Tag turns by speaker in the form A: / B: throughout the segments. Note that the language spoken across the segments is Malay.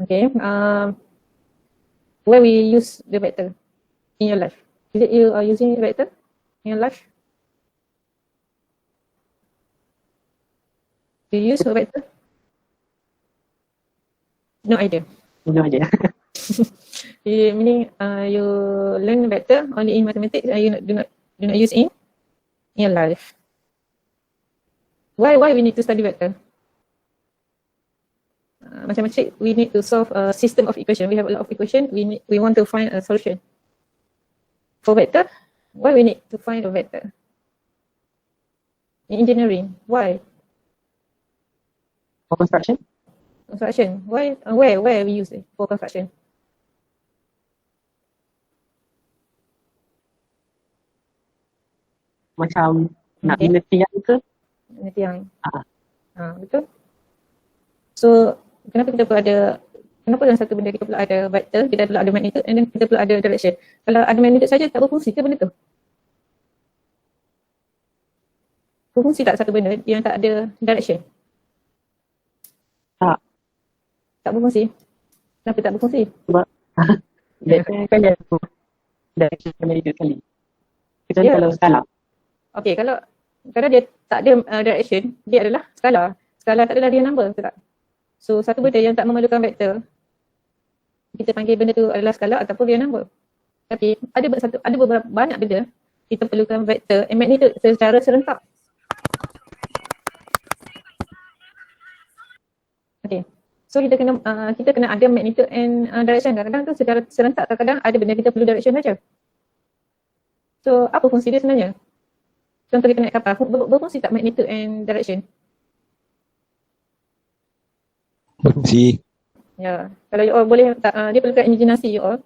A: Okay. Where we use the vector in your life? Is it you are using vector in your life? Do you use a vector? No idea.
B: No idea.
A: Meaning you learn vector only in mathematics and you do not use in your life. Why we need to study vector? Macam-macam we need to solve a system of equation. We have a lot of equation. We want to find a solution. For vector, why we need to find a vector? In engineering, why?
B: For construction?
A: Construction, why? Where we use it for construction?
B: Macam nak bina tiang ke?
A: Bina tiang. Betul. So, kenapa dalam satu benda kita perlu ada vector, kita perlu ada magnitude, and then kita perlu ada direction. Kalau ada magnitude saja tak berfungsi ke benda tu? Berfungsi tak satu benda yang tak ada direction? Tak berfungsi. Kenapa tak berfungsi?
B: Sebab biasanya kan dia direction kena hidup sekali. Kecuali kalau skala.
A: Okay, kalau dia tak ada direction, dia adalah skala. Skala tak adalah real number, betul tak? So, satu benda yang tak memerlukan vektor, kita panggil benda tu adalah skala ataupun real number. Tapi ada beberapa banyak benda kita perlukan vektor and magnitude secara serentak. Okay. So kita kena ada magnitude and direction. Kadang-kadang tu secara serentak, kadang-kadang ada benda kita perlu direction saja. So apa fungsi dia sebenarnya? Contoh kita naik kapal, berfungsi tak magnitude and direction?
C: Berfungsi.
A: Ya, kalau you all boleh, dia perlukan imaginasi you all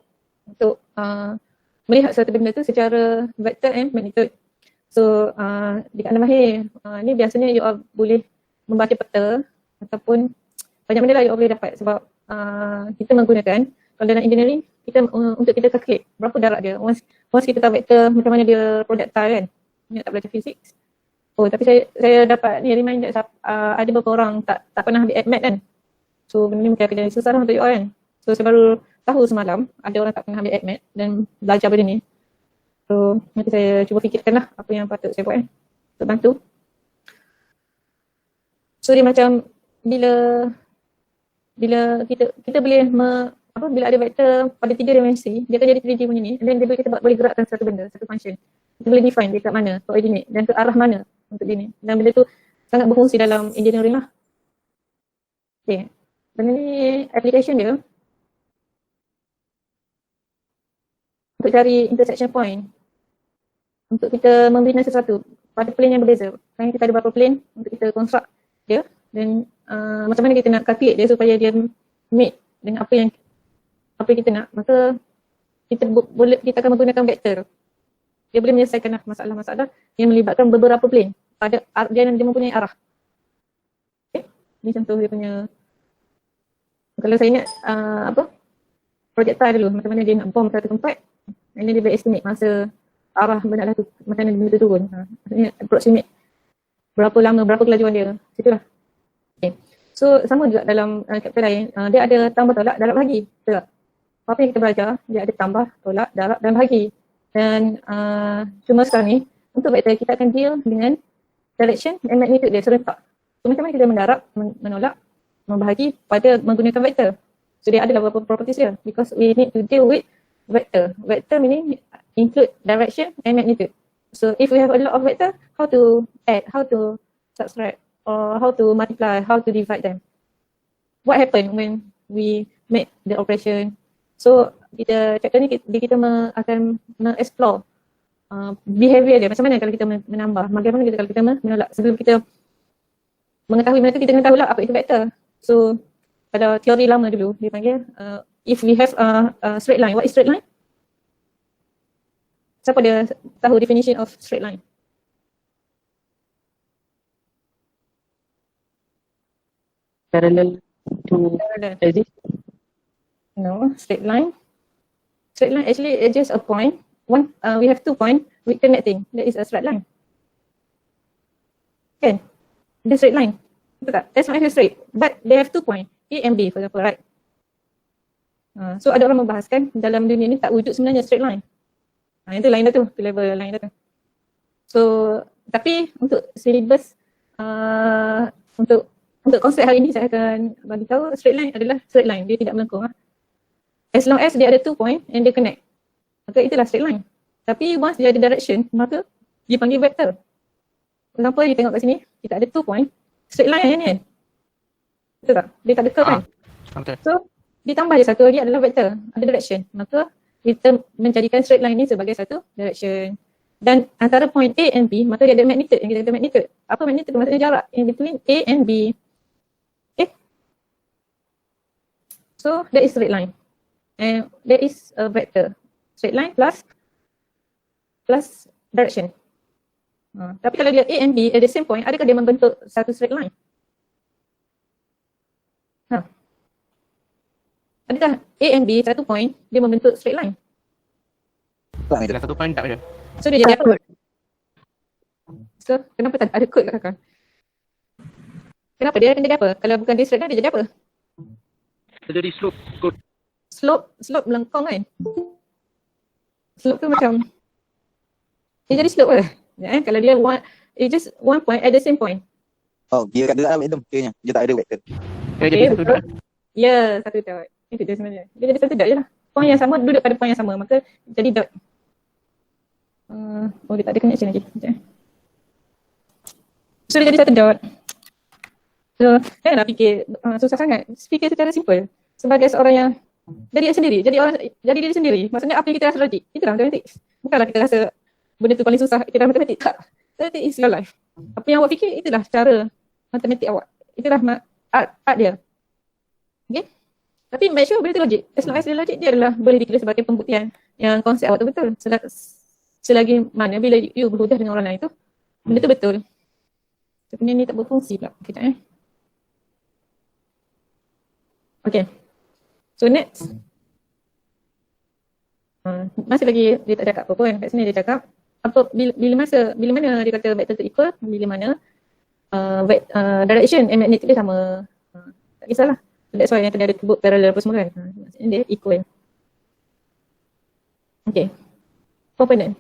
A: untuk melihat satu benda tu secara vector and magnitude. So dekat anda mahir, ni biasanya you all boleh membaca peta ataupun banyak benda lah you all boleh dapat sebab kita menggunakan, kalau dalam engineering, untuk kita calculate berapa darat dia. Once kita tahu vektor macam mana dia projectile kan, ni tak belajar fisik. Oh, tapi saya dapat ni reminder, ada beberapa orang tak pernah ambil AdMath kan. So benda ni mungkin akan jadi susah lah untuk you all kan. So saya baru tahu semalam ada orang tak pernah ambil AdMath dan belajar benda ni. So nanti saya cuba fikirkan lah apa yang patut saya buat kan untuk bantu. So dia macam bila kita boleh bila ada vektor pada 3 dimensi, dia akan jadi 3D punya ni, and then kita boleh gerakkan satu benda, satu function. Kita boleh define dia kat mana, coordinate dan ke arah mana untuk dia ni. Dan benda tu sangat berfungsi dalam engineering lah. Okay. Benda ni application dia untuk cari intersection point. Untuk kita membina sesuatu pada plane yang berbeza. Kan kita ada beberapa plane untuk kita construct dia, dan macam mana kita nak calculate dia supaya dia meet dengan apa yang kita nak, maka kita akan menggunakan vektor. Dia boleh menyelesaikan masalah-masalah yang melibatkan beberapa plane pada dia mempunyai arah. Okay. Ni contoh dia punya, kalau saya ingat projectile dulu, macam mana dia nak bomb satu tempat, and then dia boleh estimate masa arah benda tu, macam mana benda tu turun. Maksudnya approximate berapa lama, berapa kelajuan dia, situlah. Okay. So sama juga dalam chapter lain, dia ada tambah, tolak, darab, bahagi, betul tak? Apa yang kita belajar, dia ada tambah, tolak, darab dan bahagi. Dan cuma sekarang ni, untuk vektor kita akan deal dengan direction and magnitude dia serentak. So macam mana kita mendarab, menolak, membahagi pada menggunakan vektor. So dia ada beberapa properties dia, because we need to deal with vector. Vector meaning include direction and magnitude. So if we have a lot of vector, how to add, how to subtract, or how to multiply, how to divide them. What happen when we make the operation? So chapter ni kita akan explore behavior dia. Macam mana kalau kita menambah, bagaimana kalau kita menolak. Sebelum kita mengetahui benda tu, kita kena tahu lah apa itu vector. So pada teori lama dulu dia panggil, if we have a straight line, what is straight line? Siapa dia tahu definition of straight line?
B: Parallel to exist?
A: No, straight line. Straight line actually is just a point. We have 2 points with connecting. That is a straight line. Kan? It's a straight line. Betul tak? That's not actually straight. But they have 2 points, A and B for example, right? So ada orang membahaskan dalam dunia ni tak wujud sebenarnya straight line. Itu lain dah tu, tu level lain dah tu. So tapi untuk syllabus untuk konsep hari ini saya akan bagi tahu straight line adalah straight line, dia tidak melengkung. As long as dia ada 2 point and dia connect, maka itulah straight line. Tapi once dia ada direction, maka dia panggil vector. For example, you tengok kat sini, kita ada 2 point, straight line ni kan. Betul tak? Dia tak ada curve kan?
B: Okay.
A: So ditambah je satu lagi adalah vector, ada direction. Maka kita menjadikan straight line ni sebagai satu direction. Dan antara point A and B, maka dia ada magnitude yang kita kata magnitude. Apa magnitude? Maksudnya jarak in between A and B. Okay. So that is straight line. And there is a vector. Straight line plus direction. Tapi kalau dia A and B at the same point, adakah dia membentuk satu straight line? Adakah A and B satu point, dia membentuk straight line?
B: Dengan satu point tak ada.
A: So dia jadi apa? So kenapa tak ada code kat belakang? Kenapa dia akan jadi apa? Kalau bukan dia straight line, dia jadi apa?
B: Dia jadi slope.
A: Slope melengkung kan? Slope tu macam dia jadi slope ke? Kalau dia just one point at the same point.
D: Oh, dia kat dalam itu kira dia tak ada vector.
B: Dia jadi satu dot.
A: Ya, satu dot. Itu dia sebenarnya. Dia jadi satu dot je lah. Point yang sama duduk pada point yang sama, maka jadi dot. Dia tak ada connection lagi. Sekejap. So dia jadi satu dot. So janganlah fikir susah sangat. Fikir secara simple. Sebagai seorang yang jadi sendiri, jadi diri sendiri. Maksudnya apa yang kita rasa logik, itulah matematik. Bukanlah kita rasa benda tu paling susah, itulah matematik. Tak. Matematik is your life. Apa yang awak fikir, itulah cara matematik awak. Itulah art dia. Okay? Tapi make sure benda tu logik. As long as dia logik, dia adalah boleh dikira sebagai pembuktian yang konsep awak tu betul. Selagi mana bila you berhujah dengan orang lain tu, benda tu betul. Sebenarnya ni tak berfungsi pula. Kejap Okay. So next. Masih lagi dia tak cakap apa pun. Kat sini dia cakap apa bila mana dia kata vector tu equal, bila mana direction and magnitude dia sama. Tak kisahlah. That's why yang tadi ada sebut parallel apa semua kan. Maksudnya dia equal. Okay. Component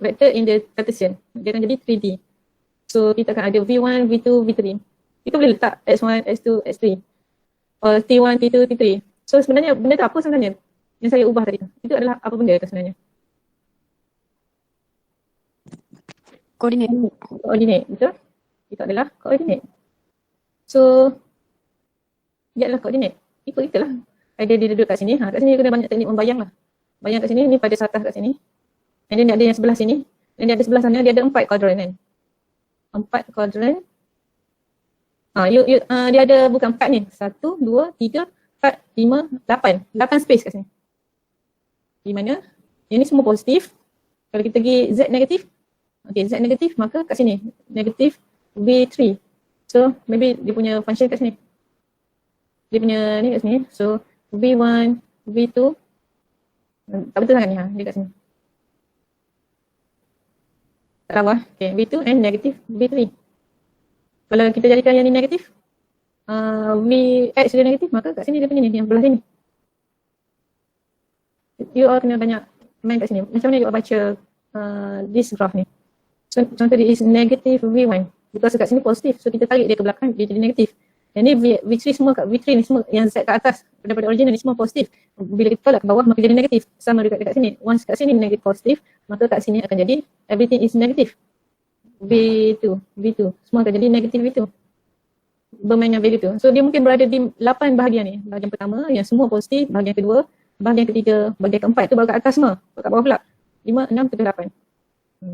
A: vector in the Cartesian. Dia akan jadi 3D. So kita akan ada V1, V2, V3. Kita boleh letak X1, X2, X3. Or T1, T2, T3. So sebenarnya benda tu apa sebenarnya yang saya ubah tadi tu? Itu adalah apa benda tu sebenarnya? Koordinat, betul? Itu adalah koordinat. So dia adalah koordinat. Itulah. Dia duduk kat sini. Kat sini kena banyak teknik membayang lah. Bayang kat sini, ni pada satah kat sini. And then dia ada yang sebelah sini. Dan dia ada sebelah sana, dia ada 4 kuadran kan. 4 kuadran. Dia ada bukan 4 ni. 1, 2, 3, 4, 5, 8. 8 space kat sini. Di mana? Yang ni semua positif. Kalau kita pergi Z negatif. Okay, Z negatif maka kat sini. Negatif V3. So maybe dia punya function kat sini. Dia punya ni kat sini. So V1, V2. Tak betul sangat ni dia kat sini. Tak tahu lah. Okay, V2 and negatif V3. Kalau kita jadikan yang ni negatif, Vx dia negatif, maka kat sini dia punya ni, yang belah sini. You all kena banyak main kat sini. Macam mana you all baca this graph ni. So, contoh dia is negative V1. Because kat sini positif, so kita tarik dia ke belakang, dia jadi negatif. Yang ni V3 semua kat V3 ni semua yang Z kat atas daripada original ni semua positif. Bila kita tolak ke bawah maka jadi negatif. Sama juga dekat sini. Once kat sini negatif positif, maka kat sini akan jadi everything is negative. V2 semua akan jadi negatif V2. Bermain dengan value tu. So dia mungkin berada di 8 bahagian ni. Bahagian pertama yang semua positif, bahagian kedua, bahagian ketiga, bahagian keempat tu baru kat atas semua. Kat bawah pula. 5, 6, 7, 8.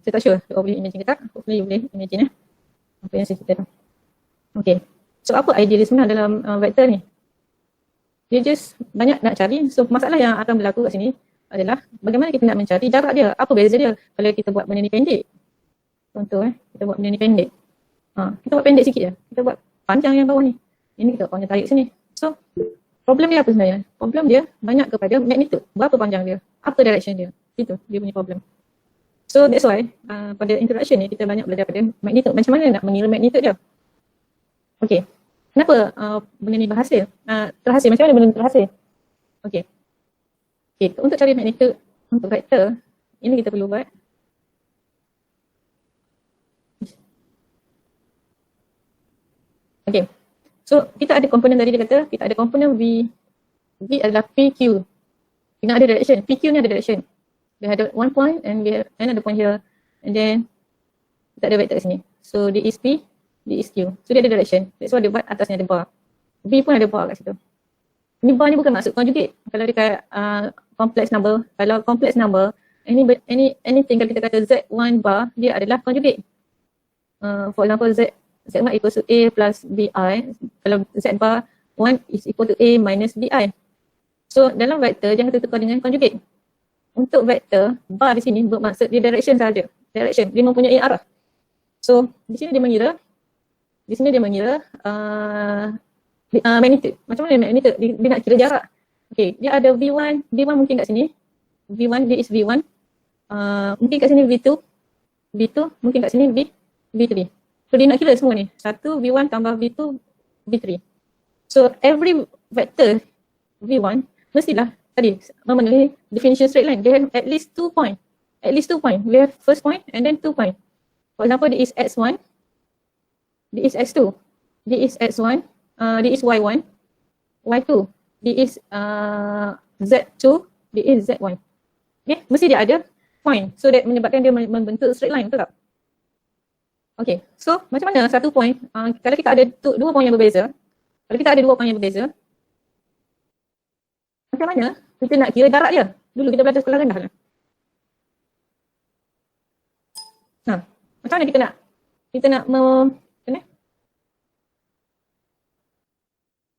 A: Saya tak sure you boleh imagine ke tak. Hopefully you boleh imagine apa yang saya cerita tu. Okay. So apa idea dia sebenarnya dalam vektor ni? Dia just banyak nak cari. So masalah yang akan berlaku kat sini adalah bagaimana kita nak mencari jarak dia. Apa beza dia kalau kita buat benda ni pendek. Contoh kita buat benda ni pendek. Kita buat pendek sikit je. Kita buat panjang yang bawah ni. Ini kita panjang tarik sini. So problem dia apa sebenarnya? Problem dia banyak kepada magnitude. Berapa panjang dia? Apa direction dia? Itu dia punya problem. So that's why pada introduction ni kita banyak belajar pada magnitude. Macam mana nak mengira magnitude dia. Okay. Kenapa benda ni berhasil? Terhasil. Macam mana benda ni terhasil? Okey. Okey, untuk cari magnitude untuk vektor, ini kita perlu buat. Okey. So, kita ada komponen tadi dia kata, kita ada komponen V. V adalah PQ. Dengan ada direction. PQ ni ada direction. Dia ada one point and we have another point here. And then, kita ada vektor kat sini. So, D is P, D is Q. So, dia ada direction. That's why dia buat atasnya ada bar. V pun ada bar kat situ. Ni bar ni bukan maksud conjugate. Kalau dekat complex number, kalau complex number, anything kalau kita kata Z1 bar, dia adalah conjugate. For example, Z1 equals to A plus BI. Kalau Z bar 1 is equal to A minus BI. So, dalam vektor jangan tertukar dengan conjugate. Untuk vektor, bar di sini bermaksud dia direction saja. Direction, dia mempunyai arah. So, di sini dia mengira magnitude. Macam mana magnitude? Dia nak kira jarak. Okay, dia ada V1 mungkin kat sini. V1, dia is V1. Mungkin kat sini V2, mungkin kat sini V3. So, dia nak kira semua ni. 1, V1 tambah V2, V3. So, every vector V1 mestilah tadi memenuhi definition straight line. They have at least 2 point. At least 2 point. We have first point and then 2 point. For example, D is X1, D is X2, D is X1, D is Y1, Y2, D is Z2, D is Z1. Okay, mesti dia ada point. So that menyebabkan dia membentuk straight line, betul tak? Okay, so macam mana satu point, kalau kita ada dua point yang berbeza, macam mana kita nak kira jarak dia? Dulu kita belajar sekolah rendah lah. Macam mana kita nak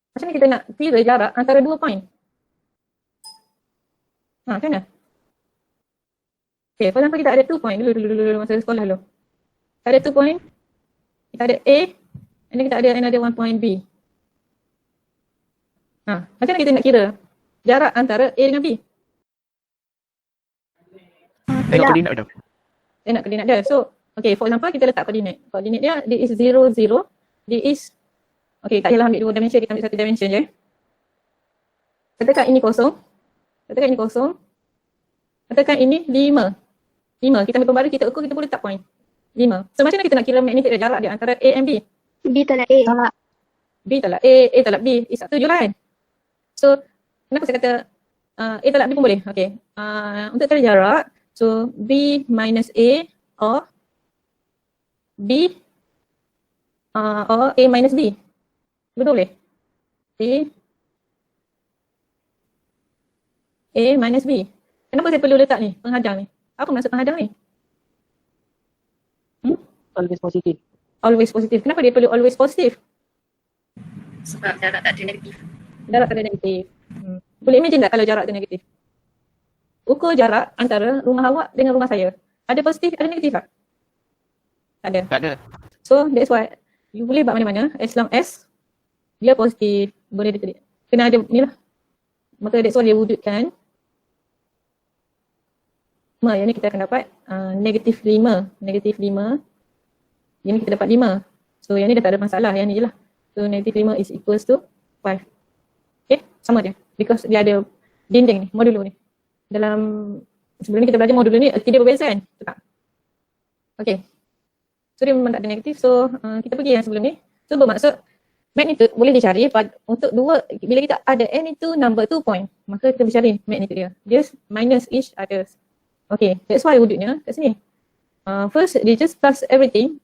A: macam mana kita nak kira jarak antara dua point? Macam mana? Okay, for example kita ada 2 point dulu masa sekolah dulu. Kita ada 2 point, kita ada A, and then kita ada another 1 point B. Macam mana kita nak kira jarak antara A dengan B?
B: Tengok koordinat dah.
A: Tengok koordinat dia. So, okay, for example kita letak koordinat. Koordinat dia is 0, 0. Dia is, okay, tak payahlah ambil 2 dimension, kita ambil 1 dimension je. Katakan ini kosong. Katakan ini 5. Kita ambil pembaru, kita ukur, kita boleh letak point 5. So macam mana kita nak kira magnitude dia, jarak dia antara A and B?
E: B tolak A.
A: B tolak A, A tolak B. Satu je lah kan? So, kenapa saya kata A tolak B pun boleh? Okay. Untuk cari jarak, so B minus A or B or A minus B. Betul boleh? A minus B. Kenapa saya perlu letak ni, penghadang ni? Apa maksud penghadang ni?
B: Always positif.
A: Always positif. Kenapa dia perlu always positif?
E: Sebab jarak tak ada negatif.
A: Jarak tak ada negatif. Boleh imagine tak kalau jarak tu negatif? Ukur jarak antara rumah awak dengan rumah saya. Ada positif, ada negatif tak? Tak ada.
B: Tak ada.
A: So that's why you boleh buat mana-mana as long as dia positif. Boleh dia kena ada ni lah. Maka that's why dia wujudkan yang ni kita akan dapat negatif 5. Yang ni kita dapat 5. So yang ni dah tak ada masalah, yang ni je lah. So negatif 5 is equals to 5. Okay, sama je. Because dia ada dinding ni, modulo ni. Dalam, sebelum ni kita belajar modulo ni, tidak berbeza kan? Betul tak? Okay. So dia memang tak ada negatif. So kita pergi yang sebelum ni. So bermaksud magnitude boleh dicari untuk dua, bila kita ada any two number 2 point, maka kita cari magnitude dia. Dia minus each other. Okay, that's why wujudnya kat sini. First, dia just plus everything.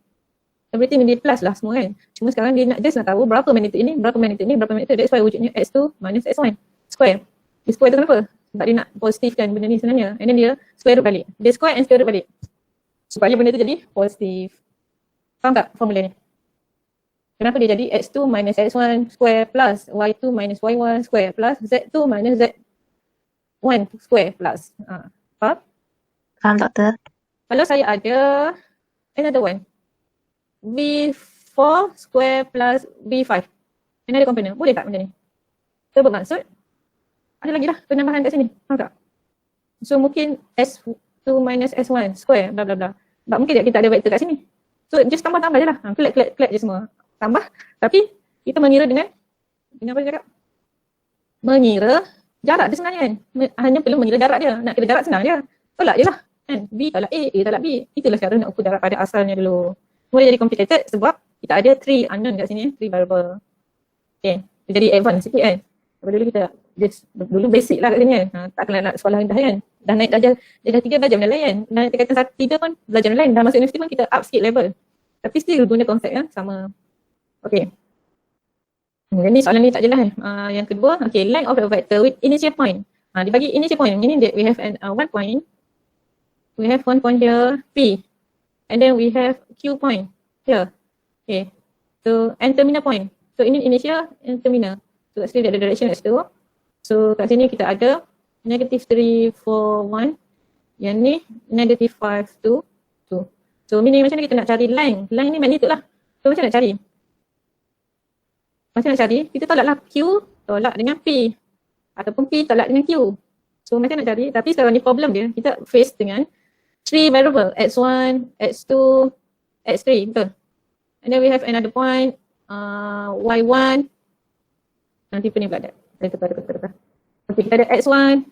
A: Everything dia plus lah semua kan. Cuma sekarang dia nak tahu berapa magnitude ini, berapa magnitude ini, berapa magnitude. That's why wujudnya x2 minus x1 square. Dia square tu kenapa? Sebab dia nak positifkan benda ni sebenarnya. And then dia square root balik. Dia square and square root balik. Supaya benda tu jadi positif. Faham tak formula ni? Kenapa dia jadi x2 minus x1 square plus y2 minus y1 square plus z2 minus z1 square plus. Faham?
E: Faham doktor?
A: Kalau saya ada another one, B4 square plus B5, another component, boleh tak benda ni? Itu bermaksud ada lagi lah penambahan kat sini, faham tak? So mungkin S2 minus S1 square bla bla bla. Sebab mungkin kita ada vektor kat sini. So just tambah-tambah je lah, klik je semua. Tambah, tapi kita mengira dengan apa dia cakap? Mengira jarak dia sebenarnya kan. Hanya perlu mengira jarak dia. Nak kira jarak senang je. Tolak je lah. Kan? B tolak A tolak B. Itulah cara nak ukur jarak pada asalnya dulu. Mula jadi complicated sebab kita ada 3 unknown kat sini, 3 variable. Okay, dia jadi advance sikit kan. Dulu kita just dulu basic lah kat sini kan. Tak kena nak sekolah rendah kan. Dah naik darjah 3 belajar benda lain kan. Naik tingkatan 3 pun belajar benda lain. Dah masuk universiti pun kita up sikit level. Tapi still guna konsep yang sama. Okay. Jadi soalan ni tak jelas. Yang kedua, okay, length of a vector with initial point. Dia bagi initial point, meaning that we have one point. We have one point here, P. And then we have Q point here. Okay. So, and terminal point. So, ini initial and terminal. So, kat sini dia ada direction kat situ. So, kat sini kita ada -3, 4, 1. Yang ni -5, 2, 2. So, meaning macam ni kita nak cari length. Length ni magnitude lah. So, macam nak cari? Macam nak cari? Kita tolaklah Q tolak dengan P. Ataupun P tolak dengan Q. So, macam nak cari? Tapi sekarang ni problem dia, kita face dengan 3 variable, x1, x2, x3, betul? And then we have another point, y1. Nanti pening pula tak? Okay, kita ada x1,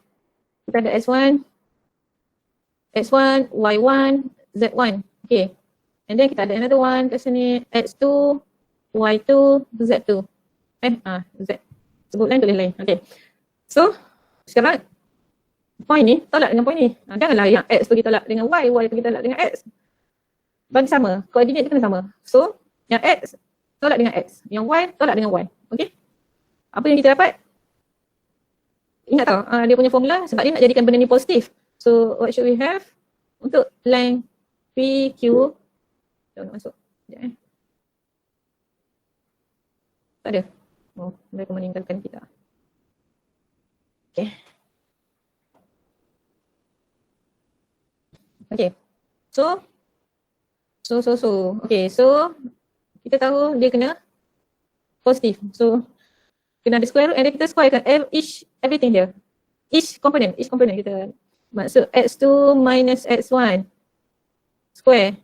A: x1, y1, z1. Okay. And then kita ada another one kat sini, x2, y2, z2. Z. Sebut lain tulis lain. Okay. So, sekarang point ni tolak dengan point ni. Janganlah yang x pergi tolak dengan y pergi tolak dengan x. Bagi sama, koordinat dia kena sama. So, yang x tolak dengan x, yang y tolak dengan y. Okay? Apa yang kita dapat? Ingat tau, dia punya formula sebab dia nak jadikan benda ni positif. So, what should we have? Untuk length PQ, jom nak masuk. Sekejap Tak ada. Oh, mereka meninggalkan kita. Okay. Okay. So. Okay, so kita tahu dia kena positif. So kena ada square root and then kita squarekan everything dia. Each component kita maksud x2 minus x1 square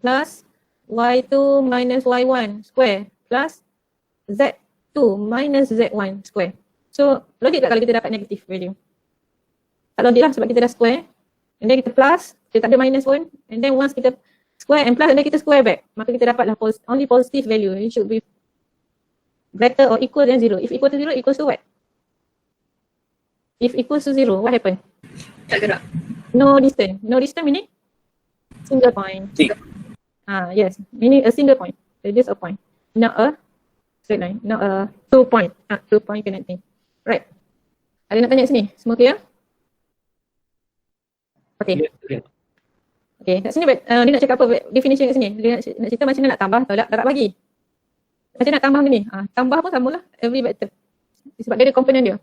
A: plus y2 minus y1 square plus z2 minus z1 square. So logik tak kalau kita dapat negative value? Tak logik lah sebab kita dah square and then kita plus, kita tak ada minus pun, and then once kita square and plus and then kita square back, maka kita dapatlah only positive value. It should be greater or equal than 0. If equal to 0, equals to what? If equals to 0, what happen?
E: Tak gerak.
A: No distance. No distance meaning single point. Yes, meaning a single point. Just a point. Not a straight line. Not a 2 point. 2 point connecting. Right. Ada nak tanya sini? Semua clear? Okay. Okay, kat sini dia nak cakap apa definition kat sini? Dia nak cerita macam mana nak tambah tolak tak bagi. Macam nak tambah ni? Tambah pun samalah every vector. Sebab dia ada komponen dia.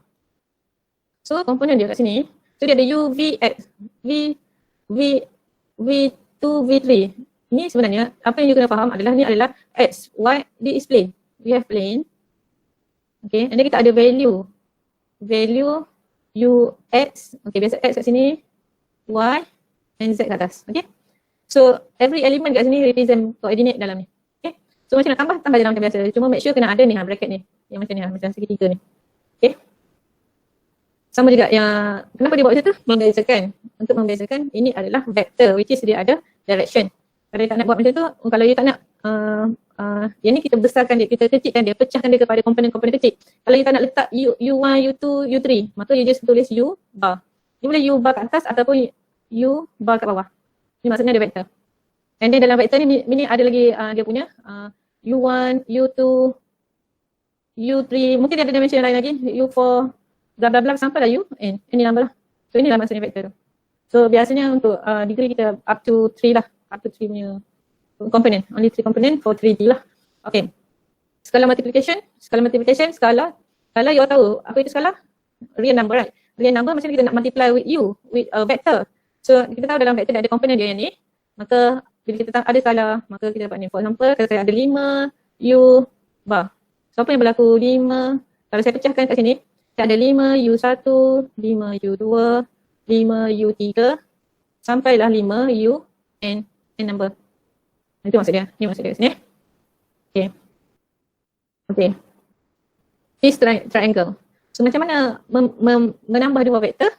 A: So komponen dia kat sini, so dia ada U, V, X, V2, V3. Ni sebenarnya apa yang you kena faham adalah ni adalah X, Y, D is plane. We have plane. Okay, and then kita ada value. Value U, X, okay biasa X kat sini, Y and Z kat atas. Okay. So every element kat sini represent coordinate dalam ni. Okay. So macam nak tambah je dalam macam biasa. Cuma make sure kena ada ni bracket ni. Yang macam ni macam segitiga ni. Okay. Sama juga yang kenapa dia buat macam tu? Membezakan. Untuk membezakan ini adalah vector which is dia ada direction. Kalau dia tak nak buat macam tu, kalau dia tak nak yang ni kita besarkan dia, kita kecilkan dia, pecahkan dia kepada komponen-komponen kecil. Kalau dia tak nak letak U1, U2, U3, maka you just tulis U bar. Dia boleh U bar kat atas ataupun U bar kat bawah. Ini maksudnya ada vektor. And then dalam vektor ni ada lagi dia punya U1, U2, U3, mungkin dia ada dimension lain lagi, U4, bla bla bla sampai lah UN. Ini number lah. So inilah maksudnya vektor tu. So biasanya untuk degree kita up to 3 lah. Up to 3 punya component. Only 3 component for 3D lah. Okay. Skala multiplication. Skala you tahu apa itu skala? Real number right? Real number macam kita nak multiply with U, with a vector. So kita tahu dalam vector ada komponen dia yang ni. Maka bila kita ada skala, maka kita dapat ni. For example, kalau saya ada 5 U bar. So apa yang berlaku? 5, kalau saya pecahkan kat sini, saya ada 5 U1, 5 U2, 5 U3, sampailah 5 U N number. Itu maksud dia. Ini maksud dia sini. Okay. Okay. This triangle. So macam mana menambah dua vektor?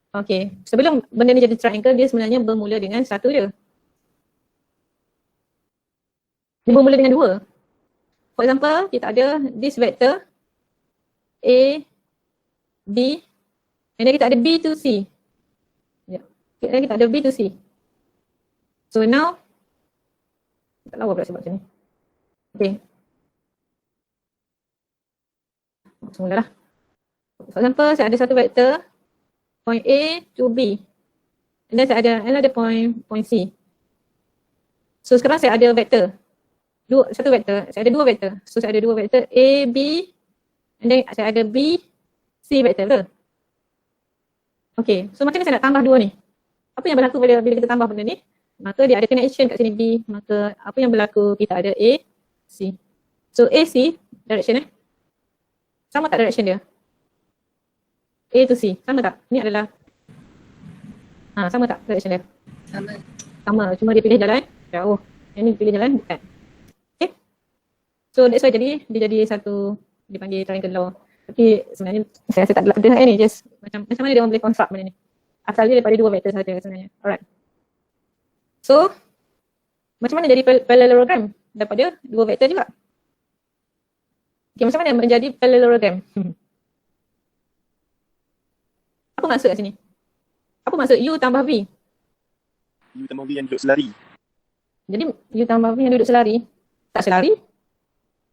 A: Okay, sebelum benda ni jadi triangle, dia sebenarnya bermula dengan satu je. Dia bermula dengan dua. For example, kita ada this vector A, B, and then kita ada B to C. Ya. Dan kita ada B to C. So now, tak lawa pula sebab macam ni. Okay. Semula lah. For example, saya ada satu vektor point A to B. And then saya ada another point C. So sekarang saya ada vektor. Satu vektor. Saya ada dua vektor. So saya ada dua vektor A, B. And then saya ada B, C vektor, betul? Okay. So macam mana saya nak tambah dua ni? Apa yang berlaku bila kita tambah benda ni? Maka dia ada connection kat sini B. Maka apa yang berlaku? Kita ada A, C. So A, C direction sama tak direction dia? A to C, sama tak? Ni adalah sama tak direction dia?
E: Sama.
A: Sama, cuma dia pilih jalan jauh. Yang ni pilih jalan dekat. Okay. So that's why dia jadi satu, dipanggil triangle law. Tapi sebenarnya saya rasa tak ada ni, just macam mana dia orang boleh construct benda ni. Asal dia daripada dua vektor saja sebenarnya. Alright. So macam mana jadi parallelogram daripada dua vektor juga? Okay, macam mana menjadi parallelogram? Apa maksud kat sini? Apa maksud U tambah V?
D: U tambah V yang duduk selari.
A: Jadi U tambah V yang duduk selari, tak selari.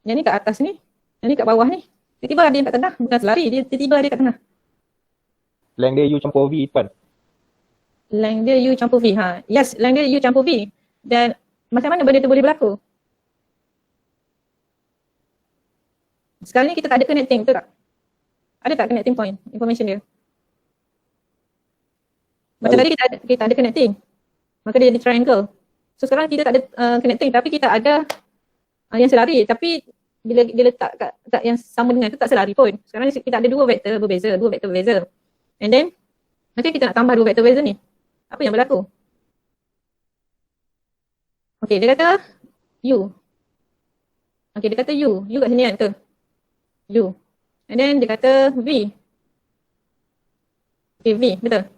A: Yang ni kat atas ni, yang ni kat bawah ni. Tiba-tiba ada yang kat tengah, bukan selari, dia tiba-tiba ada kat tengah.
C: Length dia U campur V Ipan.
A: Length dia U campur V. Yes, length dia U campur V. Dan macam mana benda tu boleh berlaku? Sekarang ni kita tak ada connecting, betul tak? Ada tak connecting point, information dia? Macam tadi kita ada connecting. Maka dia jadi triangle. So sekarang kita tak ada connecting, tapi kita ada yang selari. Tapi bila dia letak kat yang sama dengan tu tak selari pun. Sekarang ni kita ada dua vektor berbeza. And then nanti kita nak tambah dua vektor berbeza ni. Apa yang berlaku? Okay, dia kata U. Okay, dia kata U. U kat sini kan, betul? U. And then dia kata V. Okay, V, betul.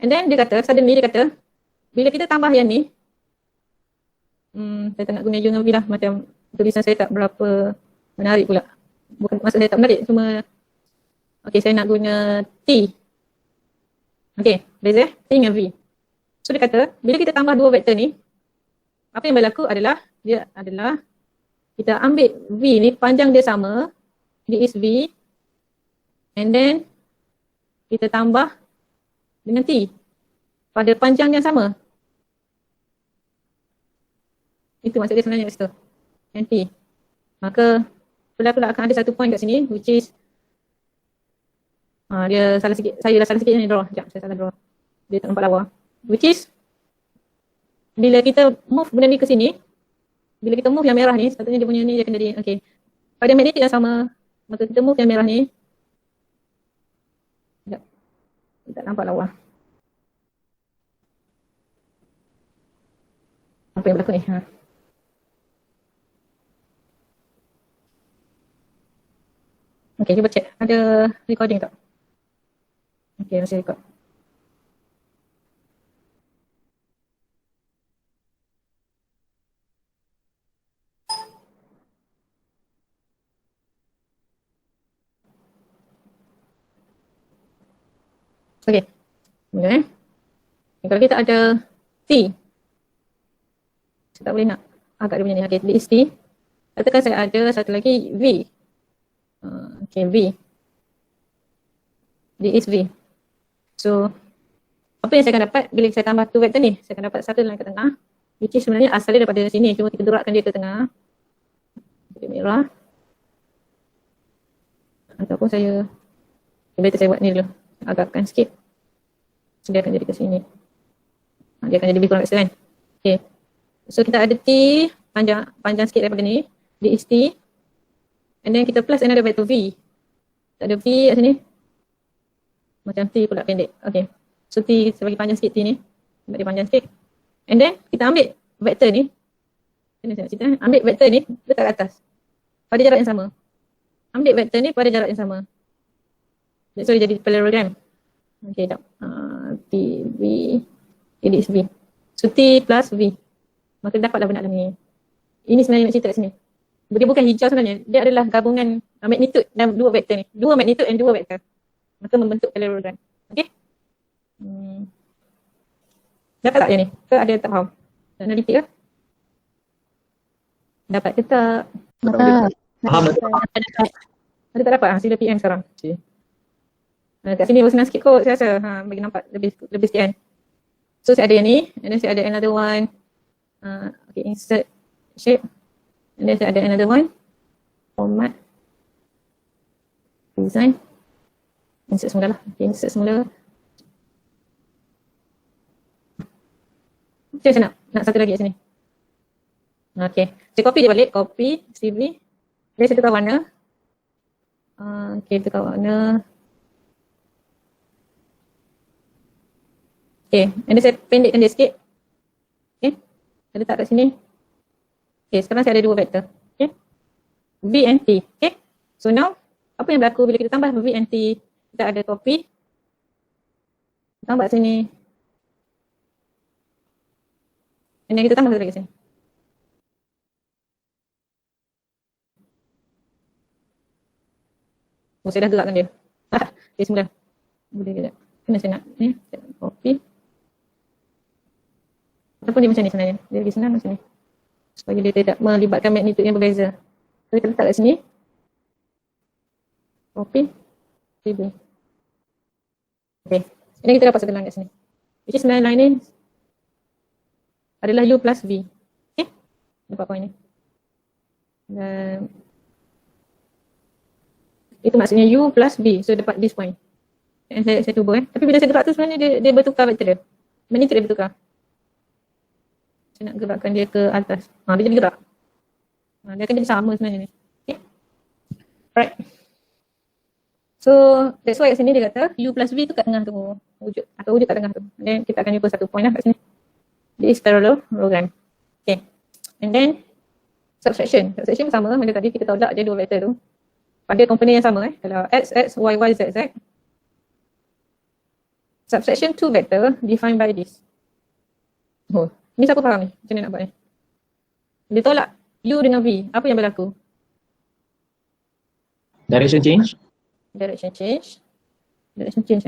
A: And then dia kata, suddenly dia kata, bila kita tambah yang ni, saya tak nak guna U dengan V lah, macam tulisan saya tak berapa menarik pula. Bukan maksud saya tak menarik, cuma okay, saya nak guna T. Okay, beza T dengan V. So dia kata, bila kita tambah dua vektor ni, apa yang berlaku adalah, kita ambil V ni, panjang dia sama, dia is V, and then kita tambah dengan T pada panjang yang sama. Itu maksud dia sebenarnya kat situ. And T. Maka pula akan ada satu point kat sini which is dia salah sikit. Saya dah salah sikit ni draw. Sekejap, saya salah draw. Dia tak nampak lawa. Which is bila kita move benda ni ke sini, bila kita move yang merah ni, sepatutnya dia punya ni dia akan jadi okay. Pada magnetik yang sama, maka kita move yang merah ni. Sekejap. Tak nampak lawa. Apa yang berlaku ni? Okay, cuba check. Ada recording tak? Okay, masih record. Okay. Okay. Kalau kita ada T, saya tak boleh nak agak dia punya ni. Okay, this T. Katakan saya ada satu lagi V. Okay, V. This is V. So, apa yang saya akan dapat bila saya tambah tu vektor ni? Saya akan dapat satu line kat tengah. Which is sebenarnya asalnya daripada sini. Cuma kita gerakkan dia ke tengah. Dia merah. Ataupun saya, better saya buat ni dulu. Agakkan sikit. So, dia akan jadi ke sini. Dia akan jadi lebih kurang kat situ kan. Okay. So, kita ada T panjang sikit daripada ni. Dia is T. And then kita plus another vector V. Tak ada V kat sini. Macam T pula pendek. Okay. So T sebagai panjang sikit T ni. Sebab dia panjang sikit. And then kita ambil vektor ni. Ambil vektor ni letak kat atas. Pada jarak yang sama. Ambil vektor ni pada jarak yang sama. That's why jadi parallelogram. Okay, tak. T, V, it is V. So T plus V. Maka dapatlah benda ni. Ini sebenarnya nak cerita kat sini. Dia bukan hijau sebenarnya. Dia adalah gabungan magnitude dan dua vektor ni. Dua magnitude dan dua vektor. Maka membentuk parallelogram. Okay? Dapat tak dia ni? Ke ada tak faham? Nak repeat ke? Dapat ke tak?
E: Dapat.
B: Faham tak?
A: Ada tak dapat? Sila PM sekarang. Okay. Kat sini senang sikit kot saya rasa. Bagi nampak lebih sikit kan. So saya ada yang ni. And then saya ada another one. Okay, insert shape. And then saya ada another one. Format. Design. Insert semula lah. Okay, insert semula. Macam saya nak satu lagi kat sini. Okay. Saya copy dia balik. Copy. CV. Then saya tukar warna. Okay, tukar warna. Okay. And then saya pendekkan dia sikit. Okay. Saya letak kat sini. Okay. Sekarang saya ada dua vektor. Okay. V and T. Okay. So now, apa yang berlaku bila kita tambah V and T? Kita ada copy. Tambah kat sini. And then kita tambah satu lagi sini. Oh, saya dah gerakkan dia. Okay, semula. Boleh kejap. Kena saya nak ni. Saya nak copy. Ataupun dia macam ni sebenarnya. Dia lagi senang macam ni. Supaya dia tidak melibatkan magnitude yang berbeza. So, kita letak kat sini. Copy. CV. Okay. Ini kita dapat satu line kat sini. Which is line ni adalah U plus V. Okay. Dapat point ni. Dan itu maksudnya U plus V. So dapat this point. Dan saya cuba Tapi bila saya gerak tu sebenarnya dia bertukar vektor dia. Magnitude dia bertukar. Saya nak gerakkan dia ke atas. Dia jadi gerak. Dia akan jadi sama sebenarnya ni. Okay. Alright. So that's why kat sini dia kata U plus V tu kat tengah tu wujud. Atau wujud kat tengah tu. Then kita akan jumpa satu point lah kat sini. This is parallelogram. Okay. And then subtraction. Subtraction sama macam tadi kita tolak je dua vektor tu. Pada komponen yang sama Kalau x, x, y, y, z, z. Subtraction two vector defined by this. Oh, ni siapa faham ni? Macam mana nak buat ni? Dia tolak U dengan V. Apa yang berlaku?
B: Direction change.
A: Direction change. Direction change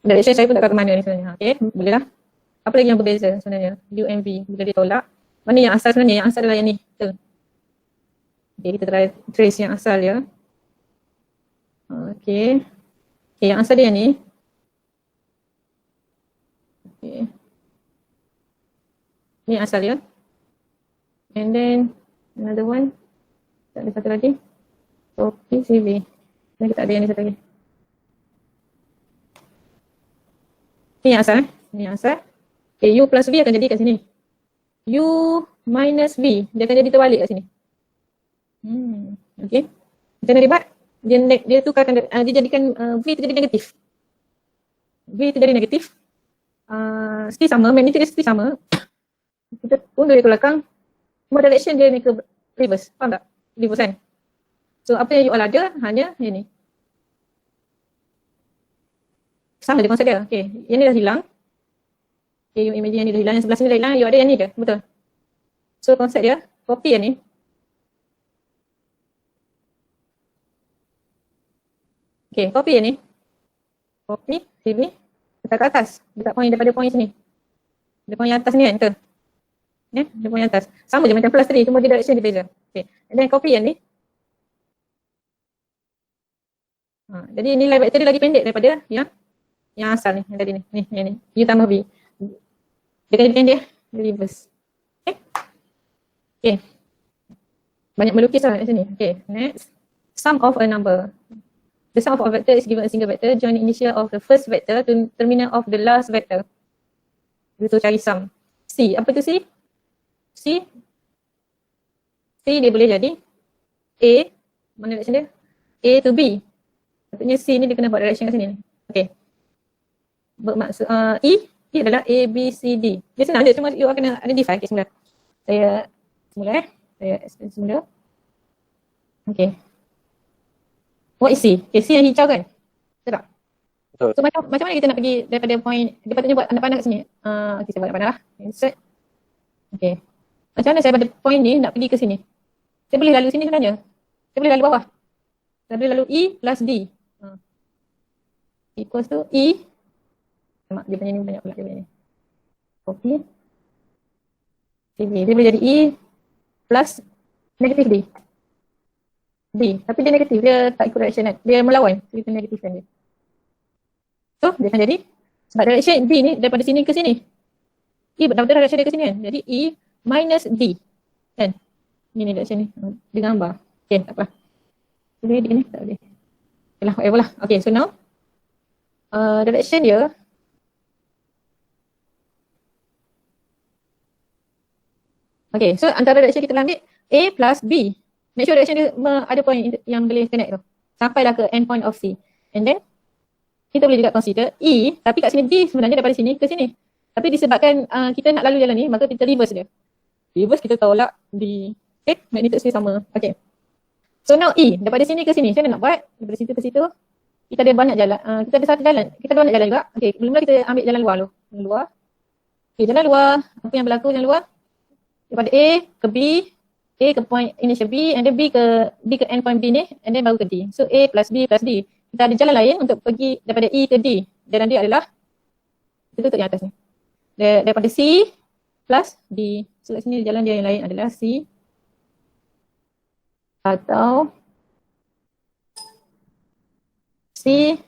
A: Direction saya pun tak tahu ke mana ni sebenarnya. Okay, boleh lah. Apa lagi yang berbeza sebenarnya? U and V. Bila dia tolak. Mana yang asal sebenarnya? Yang asal adalah yang ni. Betul. Okay, kita try trace yang asal ya. Okay. Okay, yang asal dia ni. Okay. Ni asal dia. And then another one. Tak ada satu lagi. Copy CV. Dan kita ada yang ni satu lagi. Ni yang asal. Ni yang asal. Okay, U plus V akan jadi kat sini. U minus V. Dia akan jadi terbalik kat sini. Okay. Macam mana dia buat? Dia tukarkan, dia jadikan V tu jadi negatif. V tu jadi negatif. Still sama, magnitude dia still sama. Kita undur dia ke belakang. Semua direction dia ni ke reverse. Faham tak? Reverse kan? So apa yang you all ada hanya yang ni. Sama je konsep dia. Okay. Yang ni dah hilang. Okay, you imagine yang ni dah hilang. Yang sebelah sini dah hilang. You ada yang ni je. Betul. So konsep dia, copy yang ni. Okay, copy yang ni. Copy, CV. Letak kat atas. Letak point daripada point sini. Dia point yang atas ni kan, betul? Ya, dia point yang atas. Sama je macam plus tadi, cuma dia direction dia beza. Okay, and then copy yang ni. Jadi nilai vektor dia lagi pendek daripada yang asal ni, yang tadi ni. Ni, yang ni. U tambah V. Dia akan jadi pendek, dia reverse. Okay. Okay. Banyak melukis lah kat sini. Okay, next. Sum of a number. The sum of a vector is given a single vector. Join the initial of the first vector to terminal of the last vector. Itu cari sum. C. Apa tu C? C. C dia boleh jadi A. Mana direction dia? A to B. Maksudnya C ni dia kena buat direction kat sini. Okay. Bermaksud E. E adalah A, B, C, D. Dia senang je. Cuma you kena identify. Okay, semula. Saya semula Saya explain semula. Okay. What is C? Okay, C yang hijau kan? Betul tak?
C: Betul.
A: So macam mana kita nak pergi daripada point, dia patutnya buat pandang-pandang kat sini. Okay, saya buat pandang lah. Insert. Okay. Macam mana saya pada point ni nak pergi ke sini? Saya boleh lalu sini sebenarnya. Saya boleh lalu bawah. Saya boleh lalu E plus D. Equals to E. Dia punya ni banyak pula dia punya ni. Copy. Okay, dia boleh jadi E plus negatif D. D. Tapi dia negatif. Dia tak ikut direction kan. Dia melawan. So kita negatifkan dia. So dia akan jadi. Sebab direction D ni daripada sini ke sini. E betul direction dia ke sini kan. Jadi E minus D. Kan. Ni direction ni. Dia gambar. Okay, tak apa. Boleh dia ni? Tak boleh. Okay lah, whatever lah. Okay, so now. Direction dia. Okay, so antara direction kita ambil A plus B. Make sure direction dia ada point yang boleh connect tu. Sampailah ke end point of C. And then, kita boleh juga consider E, tapi kat sini D sebenarnya daripada sini ke sini. Tapi disebabkan kita nak lalu jalan ni, maka kita reverse dia. Reverse kita tolak di, okay, magnitude C sama. Okay. So now E, daripada sini ke sini. Macam mana nak buat? Daripada situ ke situ. Kita ada banyak jalan. Kita ada satu jalan. Kita ada banyak jalan juga. Okay, mula kita ambil jalan luar dulu. Jalan luar. Okay, jalan luar. Apa yang berlaku jalan luar? Daripada A ke B, A ke point initial B, and then B ke end point B ni, and then baru ke D. So A plus B plus D. Kita ada jalan lain untuk pergi daripada E ke D. Jalan dia adalah, kita tutup yang atas ni. Daripada C plus D. So kat sini jalan dia yang lain adalah C atau C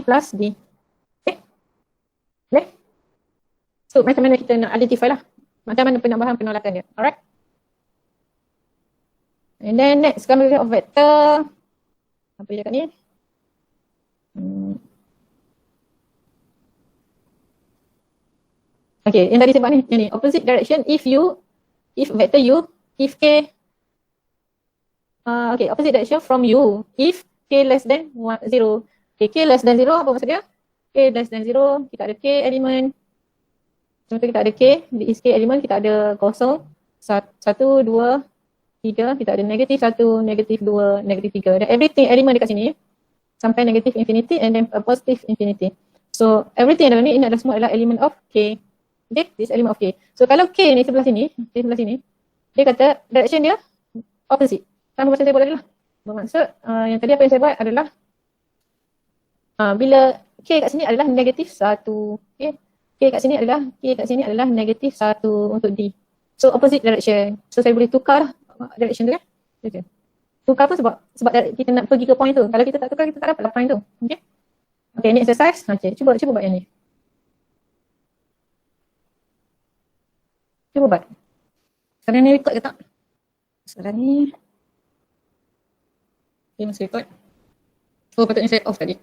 A: plus D. Okay? Boleh? So macam mana kita nak identify lah. Macam mana penambahan penolakan dia. Alright. And then next combination of vector. Apa dia kat ni? Okay, yang tadi sebab ni. Yang ni. Opposite direction if vector U, if K. Okay, opposite direction from U if K less than 0. Okay, K less than 0 apa maksud dia? K less than 0, kita ada K element. Contoh kita ada K, di is K element kita ada kosong, 1, 2, 3, kita ada negatif 1, negatif 2, negatif 3. Dan everything element dekat sini sampai negatif infinity and then a positive infinity. So everything dalam ni, ini adalah semua adalah element of K. Okay, this element of K. So kalau K ni sebelah sini, dia kata direction dia opposite. Sama macam saya buat tadi lah. Bermaksud yang tadi apa yang saya buat adalah bila K kat sini adalah negatif 1. Okay. K kat sini adalah negatif 1 untuk D. So opposite direction. So saya boleh tukar direction tu kan. Okay. Tukar tu sebab kita nak pergi ke point tu. Kalau kita tak tukar, kita tak dapat point tu. Okay. Okay, ni exercise. Okay, cuba buat yang ni. Cuba buat. Sekarang ni record ke tak? Sekarang ni. Okay, masih record. Oh, patutnya saya off tadi.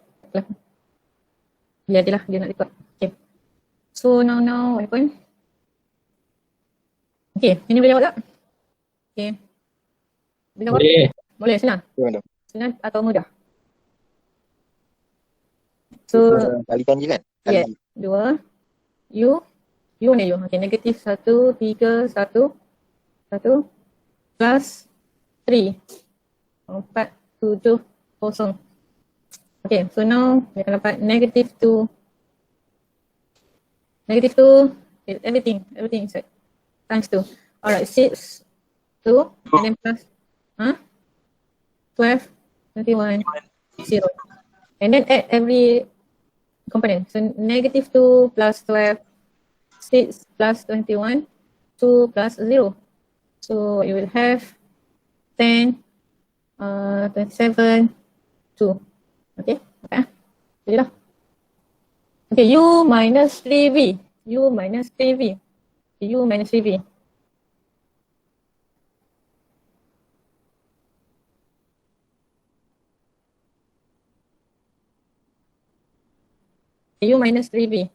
A: Biar je lah, dia nak record. Okay. So now what happened? Okay, ini boleh jawab tak? Okay. Boleh jawab? Boleh, senang. Senang atau mudah? So,
D: Kalikan je kan?
A: yeah, 2, U mana U? Okay, negatif 1, 3, 1, 1, plus 3, 4, 7, 0. Okay, so now kita akan dapat negative 2, okay, everything inside, times 2. Alright, 6, 2, and then plus 12, 21, 0. And then add every component. So negative 2 plus 12, 6 plus 21, 2 plus 0. So you will have 10, 27, 2. Okay, okay. Jadi lah. Okay, U minus 3V. U minus 3V. U minus 3V. U minus 3V.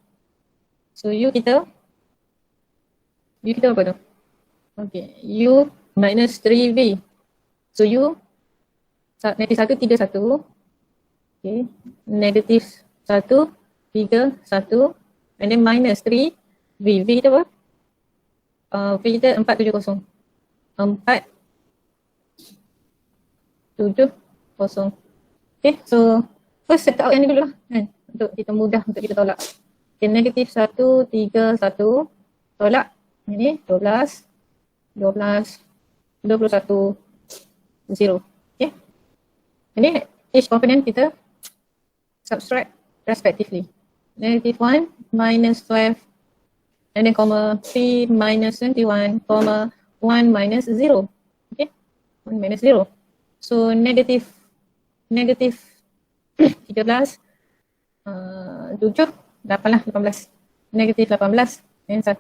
A: So U kita apa tu? Okay, U minus 3V. So U negatif 1, 3, 1. Okay, negatif 1, 3, 1. And then minus 3, V. V kita apa? V kita 470. 4, 7, 0. Okay, so first set out yang ni dulu lah kan, untuk kita mudah untuk kita tolak. Okay, negatif 1, 3, 1, tolak ini 12, 12, 21, 0. Okay, ini each component kita subtract respectively. Negative 1 minus 12, and then comma 3 minus 21, comma 1 minus 0. Okay, 1 minus 0. So negative 13, 7, 8 lah, 18. Negatif 18 dan 1.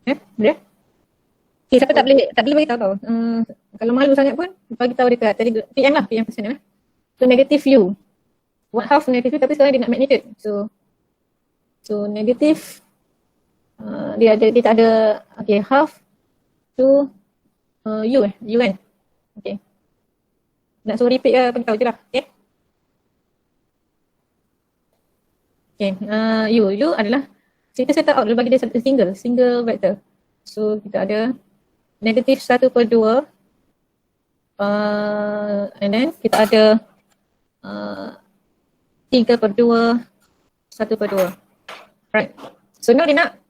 A: Okay. Boleh? Okay, siapa tak boleh bagi tahu tau. Kalau malu sangat pun, bagi tahu dekat PM lah, PM person. So negative U. One half negative U, tapi sekarang dia nak magnitude. So negative, dia tak ada, okay, half to U kan. Okay. Nak suruh repeat ke, bagi tahu je lah. Okay. Okay, U adalah, kita set out dulu bagi dia single vector. So kita ada negatif 1/2, and then kita ada 3/2, 1/2. Right. So now dia nak,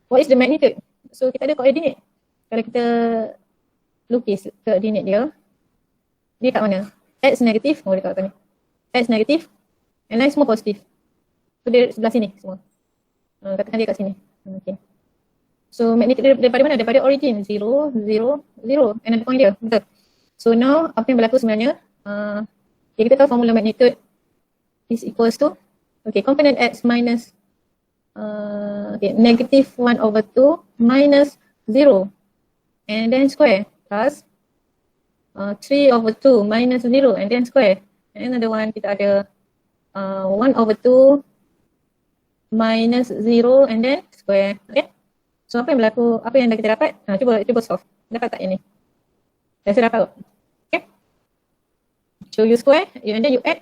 A: what is the magnitude? So kita ada coordinate. Kalau kita lukis coordinate dia kat mana? X negatif, dia kat mana? X negatif, and lain semua positif. So dia sebelah sini semua. Katakan dia kat sini. Okay. So magnitude dia daripada mana? Daripada origin 0, 0, 0. Another point dia. Betul. So now apa yang berlaku sebenarnya? Kita tahu formula magnitude is equals to, okay, component X minus negative 1/2 minus 0. And then square plus 3/2 minus 0 and then square. And another one kita ada 1/2 minus 0 and then square. Okay. So apa yang berlaku, apa yang dah kita dapat? Cuba solve. Dapat tak yang ni? Dah saya dapat. Okay. So you square, and then you add,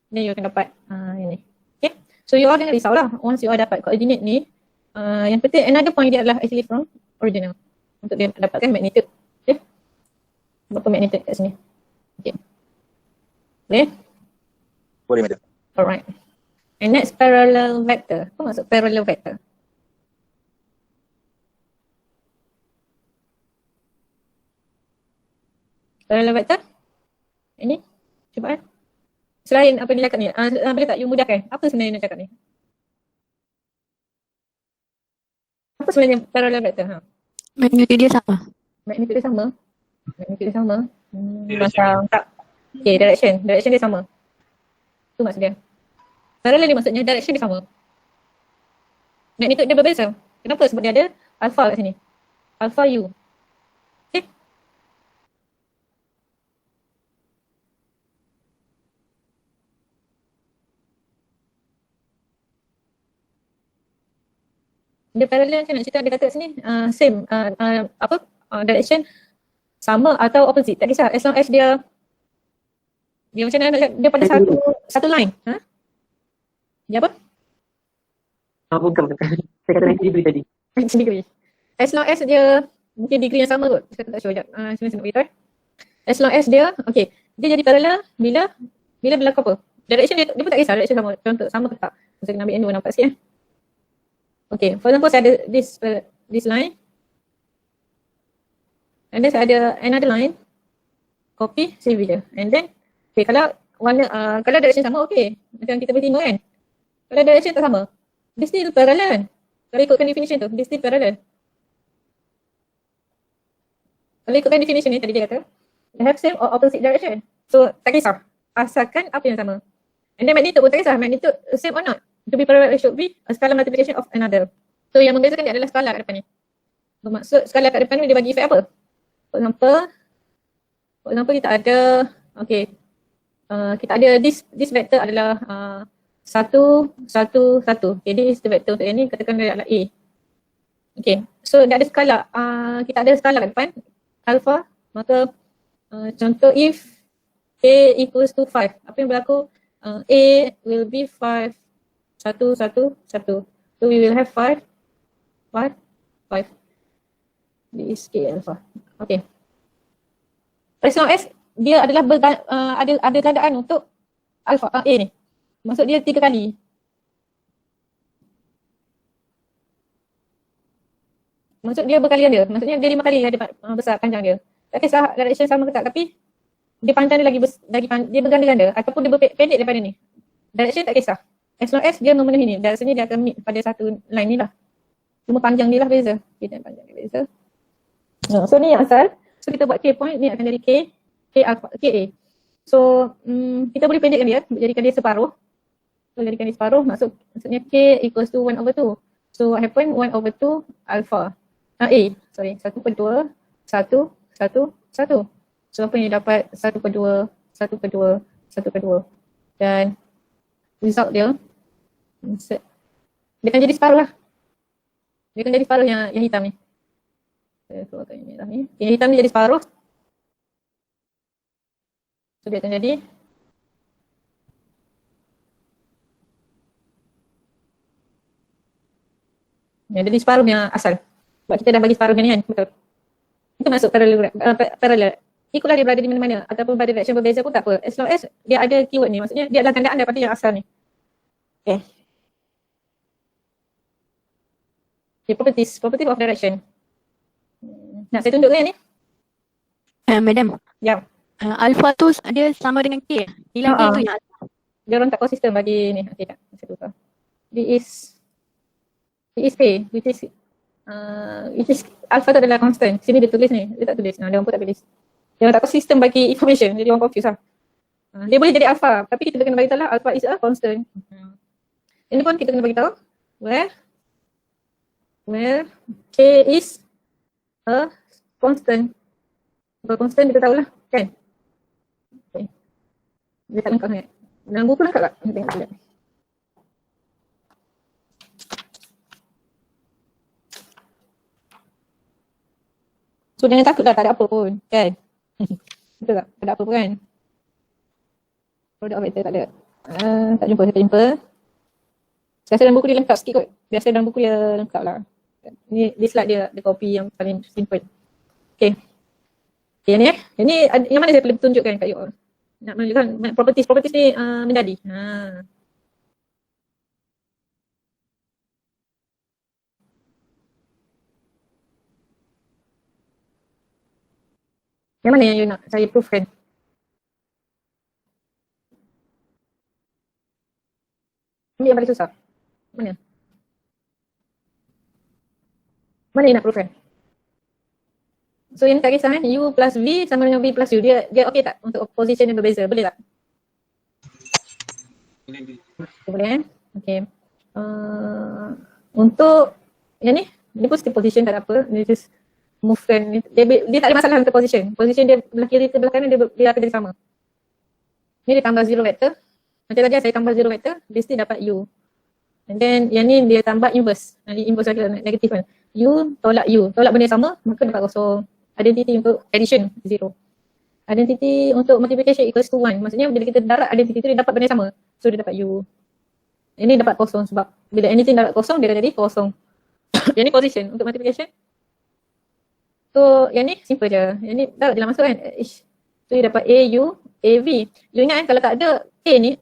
A: then you akan dapat yang ni. Okay. So you all jangan risau lah. Once you all dapat coordinate ni, yang penting another point dia adalah actually from original. Untuk dia dapatkan magnitude. Okay. Berapa magnitude kat sini. Okay. Boleh?
D: Boleh, madam.
A: Alright. And next parallel vector. Apa maksud parallel vector? Parallel vector? Ini? Cuba selain apa dia cakap ni, boleh tak you mudahkan? Apa sebenarnya dia cakap ni? Apa sebenarnya parallel vector?
E: Magnitude dia sama.
A: Magnitude dia sama? Magnitude dia sama? Macam tak. Okay, direction dia sama. Tu maksud dia. Parallel ni maksudnya direction dia sama. Magnitude dia berbeza. Kenapa? Sebab dia ada alpha kat sini. Alpha U. Okay. Dia parallel macam nak cerita, dia kata kat sini same, direction sama atau opposite. Tak kisah, as long as dia macam mana, dia pada satu line. Dia apa?
B: Bukan. Saya kata 90 degree tadi.
A: 90 degree. As long as dia, mungkin degree yang sama kot. Saya tak show sekejap. Saya nak beritahu. As long as dia, okay, dia jadi parallel bila berlaku apa? Direction dia pun tak kisah, direction sama. Contoh, sama ke tak? Saya kena ambil yang dua nampak sikit. Okay, for example saya ada this line. And then saya ada another line. Copy, save je. And then, okay, kalau direction sama, okay. Macam kita boleh tengok kan. Kalau direction tak sama, dia still parallel kan. Kalau ikutkan definition tu, dia still parallel. Kalau ikutkan definition ni, tadi dia kata, they have same or opposite direction. So, tak kisah. Asalkan apa yang sama. And then magnitude pun tak kisah. Magnitude same or not. To be parallel, it should be a scalar multiplication of another. So, yang membezakan dia adalah scalar kat depan ni. Bermaksud scalar kat depan ni dia bagi efek apa? For example kita ada, okay, kita ada this vector adalah 1, 1, 1. Okay, this is the vector untuk yang ni, katakan dia adalah A. Okay, so dia ada skala, kita ada skala kat depan, alpha, maka contoh if A equals to 5, apa yang berlaku? A will be 5, 1, 1, 1. So we will have 5, 5, 5. This is K alpha. Okay. as long as dia adalah ada gandaan untuk alpha A ni. Maksud dia 3 kali. Maksud dia berkali ganda. Maksudnya dia 5 kali ada besar panjang dia. Tak kisah direction sama ke tak, tapi dia panjang dia dia berganda-ganda ataupun dia pendek daripada ni. Direction tak kisah. As long as dia memenuhi ni, rasanya dia akan meet pada satu line ni lah. Cuma panjang dia lah beza. Kita panjang dia beza. So ni yang asal. So kita buat K point, ni akan jadi K A. So kita boleh pendekkan dia, jadikan dia separuh. So jadikan dia separuh, maksudnya K equals to 1/2. So what happen? 1/2 alpha. A, sorry, 1/2, 1, 1, 1. So apa yang dapat 1/2, 1/2, 1/2. Dan result dia, dia akan jadi separuh lah. Dia akan jadi separuh yang hitam ni. Saya keluarkan yang merah ni. Yang hitam ni jadi separuh. So dia akan jadi jadi separuh yang asal. Sebab kita dah bagi separuh ni kan, betul. Itu masuk parallel. Ikutlah dia berada di mana-mana ataupun pada direction berbeza pun tak apa. As long as dia ada keyword ni, maksudnya dia adalah gandaan daripada yang asal ni. Okay, properties of direction. Nak saya tunjuk ke yang ni?
E: Madam,
A: Ya.
E: alpha tu dia sama dengan K. Hilang K tu yang alpha.
A: Dia orang tak konsisten bagi ni. Okay, tak. Saya tukar. It is A, which is alpha tu adalah constant. Sini dia tulis ni. Dia tak tulis. Dia orang pun tak tulis. Dia orang tak konsisten bagi information. Jadi orang confuse lah. Dia boleh jadi alpha. Tapi kita kena beritahu lah alpha is a constant. Ini pun kita kena beritahu where K is a constant. Kalau constant kita tahulah kan. Okay. Dia tak lengkap sangat. Dalam buku lengkap tak? Kita tengok sekejap. So jangan takut lah, tak ada apa pun kan. Betul tak? Tak ada apa pun kan. Product of vector tak ada. Tak jumpa, saya tak jumpa. Saya rasa dalam buku dia lengkap sikit kot. Biasa dalam buku dia lengkap lah. Ni slide dia, dia copy yang paling simple. Okay. Okay, yang ni Yang ni yang mana saya perlu tunjukkan kat you all? Nak menunjukkan properties ni menjadi. Yang mana yang you nak saya proofkan? Ini yang paling susah. Mana? Mana yang nak proofkan? So yang tak kisah kan, U plus V sama dengan V plus U. Dia okey tak untuk position yang berbeza? Boleh tak? Boleh kan? Okay. Untuk yang ni, dia pun still position tak ada apa. Dia just movekan. Dia tak ada masalah untuk position. Position dia belah kiri ke belah kanan dia akan jadi sama. Ni dia tambah 0 vector. Macam tadi saya tambah 0 vector, dia still dapat U. And then yang ni dia tambah inverse. Nanti inverse lagi negatif kan. U tolak U. Tolak benda yang sama, maka dapat kosong. Identity untuk addition 0. Identity untuk multiplication equals to 1. Maksudnya bila kita darat identity tu dia dapat benda yang sama. So dia dapat U. Ini dapat kosong sebab bila anything dapat kosong dia akan jadi kosong. Yang ni position untuk multiplication. So yang ni simple je. Yang ni darat je lah masuk kan. So dia dapat A, U, A, V. You ingat kan kalau tak ada A ni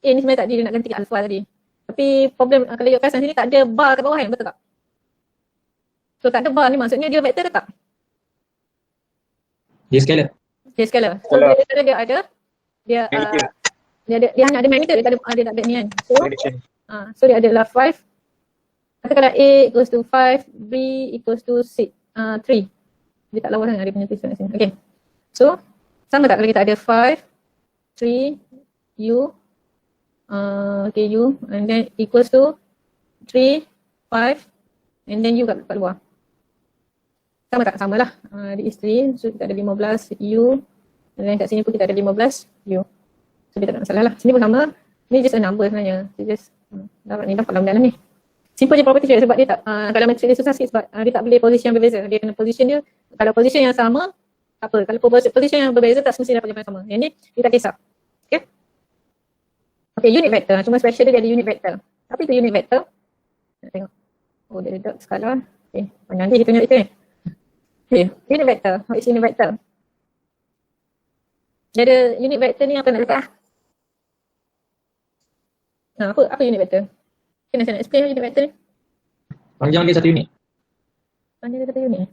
A: sebenarnya tak dia nak ganti alpha tadi. Tapi problem kalau you perasan sini tak ada bar kat bawah kan, betul tak? So tak ada bar ni maksudnya dia vektor ke tak?
D: Dia scalar.
A: Dia scalar. So dia ada dia hanya ada magnitude, dia tak ada ni kan. So dia adalah 5. Katakanlah A equals to 5, B equals to 3. Dia tak lawa sangat dia punya tulisan kat sini. Okay. So sama tak kalau kita ada 5, 3, U, okay U and then equals to 3, 5 and then U kat luar. Sama tak? Sama lah. Dia is 3, so kita ada 15 U dan then kat sini pun kita ada 15 U. So dia tak ada masalah lah. Sini pun sama. Ni just a number sebenarnya. Dia just dapat dalam dalam ni. Simple je property dia sebab dia tak, kalau matrix dia susah sikit sebab dia tak boleh position yang berbeza. Dia kena position dia, kalau position yang sama, tak apa. Kalau position yang berbeza tak semestinya dapat jawapan sama. Yang ni, dia tak kisah. Okay? Okay, unit vector. Cuma special dia ada unit vector. Apa itu unit vector? Nak tengok. Oh, dia ada dot skala. Okay, nanti kita tunjuk itu ni. Okay, unit vector. What is unit vector? Dia ada unit vector ni apa nak letak? Apa unit vector? Kena saya nak explain unit vector ni.
C: Panjang dia 1 unit.
A: Panjang dia 1 unit.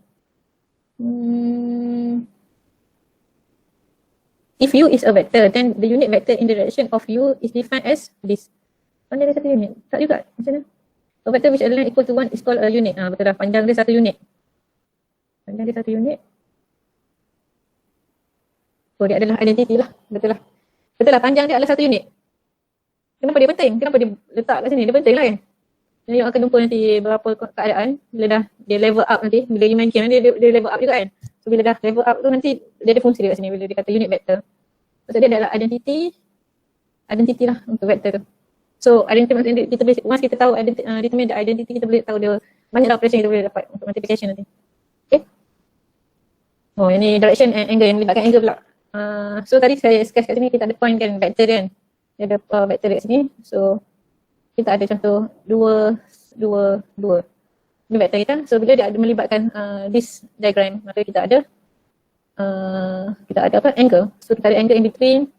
A: If U is a vector, then the unit vector in the direction of U is defined as this. Panjang dia 1 unit. Tak juga. Macam mana? A vector which a length equal to 1 is called a unit. Betul lah. Panjang dia 1 unit. Panjang dia 1 unit. So dia adalah identity lah. Betul lah. Betul lah. Panjang dia adalah 1 unit. Kenapa dia penting? Kenapa dia letak kat sini? Dia penting lah kan? Jadi you akan jumpa nanti beberapa keadaan. Bila dah dia level up nanti. Bila you main game nanti dia level up juga kan? So bila dah level up tu nanti dia ada fungsi dia kat sini. Bila dia kata unit vector. Maksud dia adalah identity lah untuk vector tu. So identity maksudnya kita boleh, once kita tahu determine the identity, kita boleh tahu dia banyaklah operation kita boleh dapat untuk multiplication nanti. Okay. Oh ini direction and angle, yang melibatkan angle pula. So tadi saya sketch kat sini kita ada point kan vector kan. Dia ada vector kat sini. So kita ada contoh 2. Ini vector kita. So bila dia ada melibatkan this diagram, maka kita ada apa? Angle. So kita ada angle in between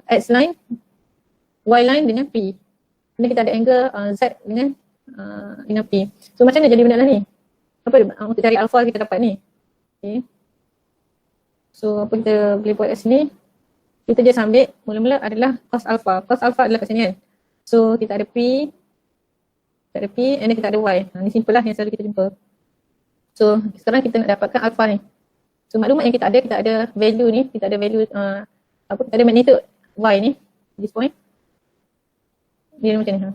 A: X line, Y line dengan P. Kemudian kita ada angle Z dengan P. So macam mana jadi benda lah ni? Apa untuk cari alpha kita dapat ni? Okay. So apa kita boleh buat kat sini? Kita just ambil mula-mula adalah cos alpha. Cos alpha adalah kat sini kan. So kita ada P, and then kita ada Y. Ni simple lah yang selalu kita jumpa. So sekarang kita nak dapatkan alpha ni. So maklumat yang kita ada value ni, kita ada value kita ada magnitude Y ni, this point. Dia macam ni.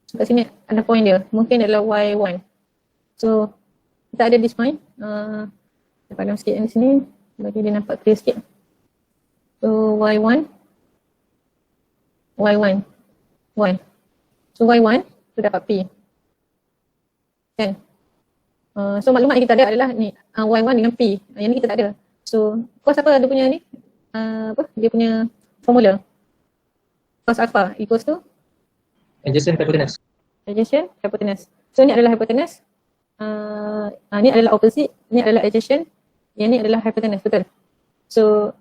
A: So kat sini ada point dia, mungkin adalah Y1. So kita ada this point. Padam sikit di sini bagi dia nampak clear sikit. So Y1. So Y1 tu dapat P. Kan? So maklumat yang kita ada adalah ni Y1 dengan P. Yang ni kita tak ada. So cos apa dia punya ni? Dia punya formula. Cos alpha equals to
C: Adjacent hypotenuse.
A: So ni adalah hypotenuse. Ni adalah opposite, ni adalah adjacent. Yang ni adalah hypotenuse, betul? So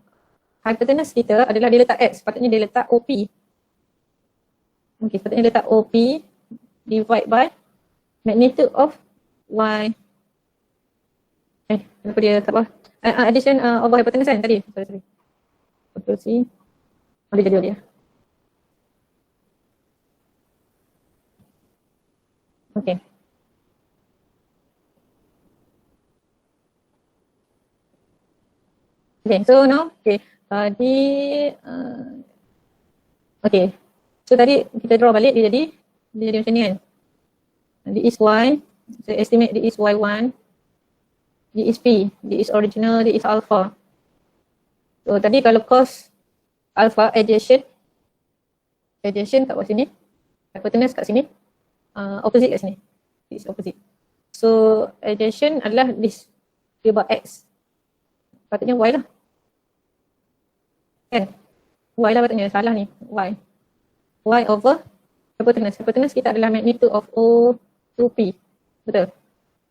A: hypotenuse kita adalah dia letak X, sepatutnya dia letak OP. Okay, sepatutnya dia letak OP divide by magnitude of Y. Kenapa dia tak apa? Addition of hypotenuse kan tadi? Sorry. Betul sih. Boleh jadi dia. Okay. Okay, so now, tadi, so tadi kita draw balik, dia jadi macam ni kan. Dia is Y, so estimate dia is Y1, dia is P, dia is original, dia is alpha. So tadi kalau cos alpha adjacent kat bawah sini, hypotenuse kat sini, opposite kat sini, this is opposite. So adjacent adalah this, dia buat X, patutnya Y lah kan, Y lah patutnya, salah ni, Y over hypotenuse kita adalah magnitude of O to P, betul?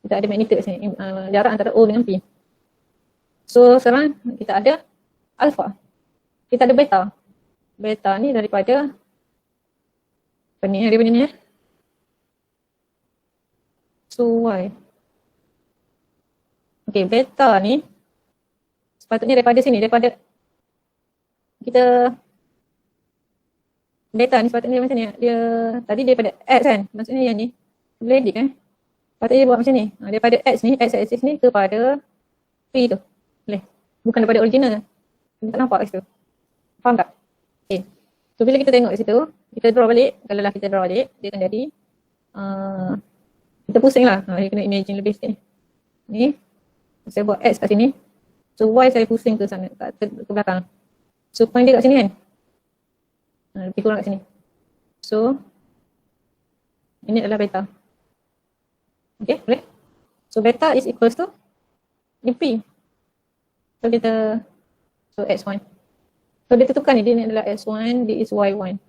A: Kita ada magnitude kat sini, jarak antara O dengan P. So sekarang kita ada alpha, kita ada beta ni daripada apa ni, dia punya ni so Y. Okay, beta ni sepatutnya daripada sini, daripada kita beta ni sepatutnya macam ni, dia tadi daripada X kan, maksudnya yang ni boleh edit kan, patutnya dia buat macam ni, daripada X ni, X axis ni kepada P tu, boleh, bukan daripada original, tak nampak kat situ, faham tak? Okay, so bila kita tengok kat situ, kita draw balik, kalau lah kita draw balik, dia akan jadi kita pusing lah, dia kena imagine lebih sikit ni, saya buat X kat sini, so Y saya pusing ke sana, ke belakang. So point dia kat sini kan, lebih kurang kat sini. So ini adalah beta. Okay, boleh? So beta is equals to ni P. So X1. So dia tentukan ni, dia ni adalah X1, dia is Y1.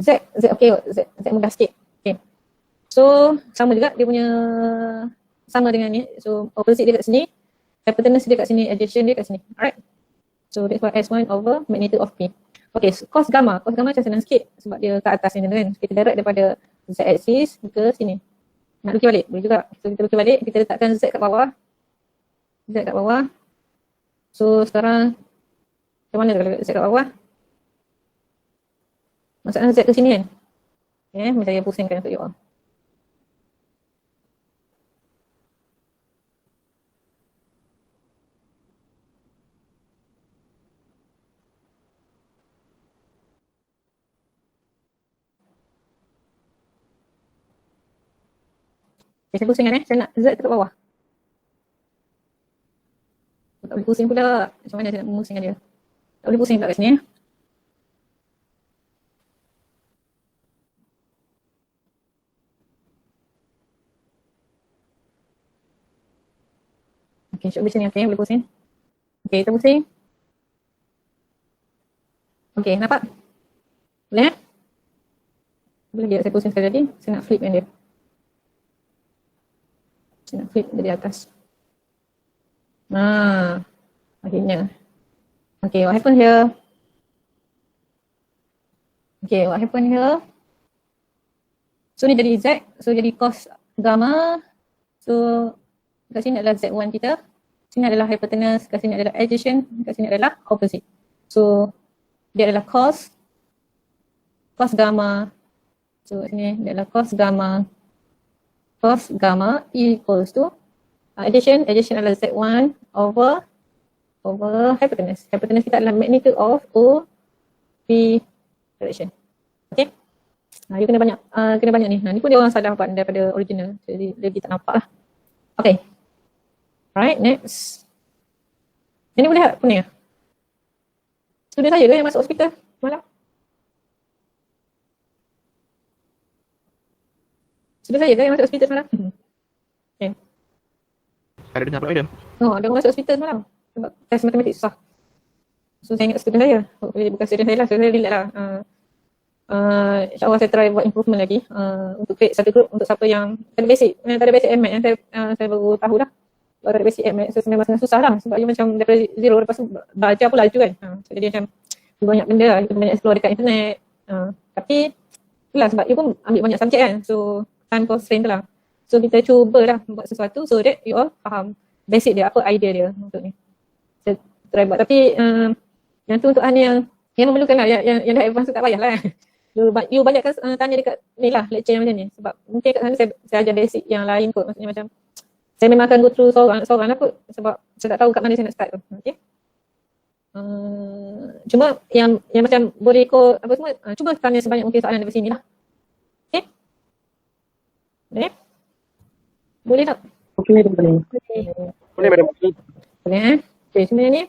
A: Z mudah sikit. Okay. So sama juga dia punya, sama dengan ni. So opposite dia kat sini, hypotenuse dia kat sini, adjacent dia kat sini. Alright. So that's why S1 over magnitude of P. Okay, so cos gamma macam senang sikit sebab dia ke atas ni kan. Kita direct daripada Z axis ke sini. Nak lukis balik, boleh juga. So kita lukis balik, kita letakkan Z kat bawah. Z kat bawah. So sekarang macam mana kalau Z kat bawah? Maksudnya Z ke sini kan? Okay, saya pusingkan untuk you all. Okay, saya pusingkan saya nak Z kat bawah. Tak boleh pusing pula. Macam mana saya nak memusingkan dia? Tak boleh pusing pula kat sini ya. Okay, cuba sini okay, boleh pusing. Okay, kita pusing. Okay, nampak? Boleh eh? Boleh dia, saya pusing sekali lagi. Saya nak flipkan dia. Saya nak flip dari atas. Akhirnya. Okay, what happened here? Okay, what happened here? So ni jadi Z, so jadi cos gamma. So kat sini adalah Z1 kita. Sini adalah hypotenuse, kat sini adalah adjacent, kat sini adalah opposite. So dia adalah cos gamma. So sini dia adalah cos gamma. Cos gamma equals to adjacent adalah Z1 over hypotenuse. Hypotenuse kita adalah magnitude of OP direction. Okay. Dia kena banyak ni. Ni pun dia orang salah buat daripada original. Jadi lagi tak nampak lah. Okay. Alright, next. Yang ni boleh tak kuning? Student saya ke yang masuk hospital malam? Student saya ke yang masuk hospital semalam? Okay.
F: Ada dengar pula Madam.
A: Oh, dia orang masuk hospital semalam. Sebab test matematik susah. So saya ingat student saya. Hopefully bukan student saya lah. So saya relax lah. InsyaAllah saya try buat improvement lagi. Untuk create satu group untuk siapa yang tak ada basic. Yang tak ada basic MMAT yang saya baru tahu lah. Kalau tak ada basic MMAT, so memang sangat susah lah. Sebab dia macam daripada zero, lepas tu belajar pun laju kan. So jadi macam banyak benda lah. Kita banyak explore dekat internet. Tapi itulah sebab you pun ambil banyak subjek kan. So time constraint tu lah. So kita cubalah buat sesuatu so that you all faham basic dia, apa idea dia untuk ni. Saya try buat. Tapi yang tu untuk yang memerlukan lah, yang dah advance tu tak payah lah. You banyakkan tanya dekat ni lah, lecture yang macam ni. Sebab mungkin kat sana saya ajar basic yang lain kot. Maksudnya macam saya memang akan go through seorang lah kot. Sebab saya tak tahu kat mana saya nak start tu. Okay. Cuma yang macam boleh ikut apa semua, cuba tanya sebanyak mungkin soalan daripada sini lah. Okay. Boleh? Boleh tak?
B: Okey, Madam, boleh.
F: Boleh Madam.
A: Boleh eh? Okay, sebenarnya ni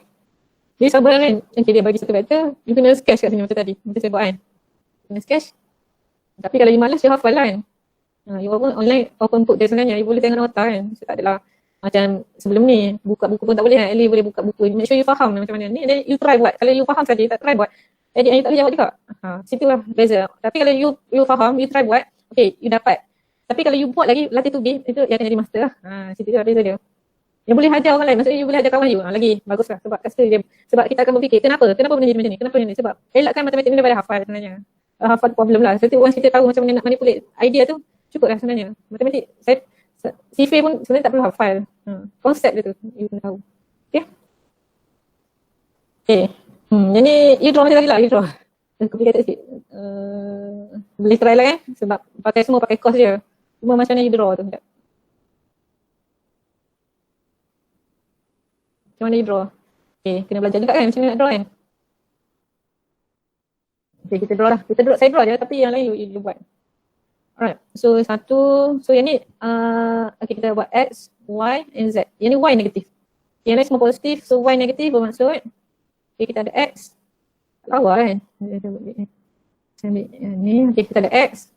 A: dia sabar kan. Okay, dia bagi satu vektor, you kena sketch kat sini macam tadi. Macam saya buat kan. Kena sketch. Tapi kalau you malas, you hafal kan. You online open book dia sebenarnya, you boleh tengok nota kan. So tak adalah macam sebelum ni, buka buku pun tak boleh kan. At least boleh buka buku. Make sure you faham macam mana. Ni you try buat. Kalau you faham saja, tak try buat. Jadi you tak boleh jawab juga. Situlah beza. Tapi kalau you faham, you try buat, okay, you dapat. Tapi kalau you buat lagi latih tu itu yang akan jadi master lah. Situ lah beza dia. Yang boleh hajar orang lain, maksudnya you boleh hajar kawan you. Lagi bagus lah sebab kat situ dia. Sebab kita akan berfikir, kenapa benda jadi macam ni? Kenapa benda ni? Sebab elakkan matematik ni daripada hafal sebenarnya. Hafal problem lah. Jadi once kita tahu macam mana nak manipulate idea tu, cukup lah sebenarnya. Matematik, CV pun sebenarnya tak perlu hafal. Konsep dia tu, you kena tahu. Okay? Okay. Yang ni, you draw macam tadi lah, you draw. Complicated sikit. Boleh try lah sebab semua pakai course je. Cuma macam mana you draw tu. Macam mana you draw? Okay, kena belajar juga kan macam mana nak draw kan. Okay, kita draw lah. Saya draw je tapi yang lain you buat. Alright, so yang ni, okay, kita buat X, Y and Z. Yang ni Y negatif. Yang lain semua positif, so Y negatif bermaksud, okay, kita ada X. Lawa kan. Saya ambil yang ni, okay, kita ada X.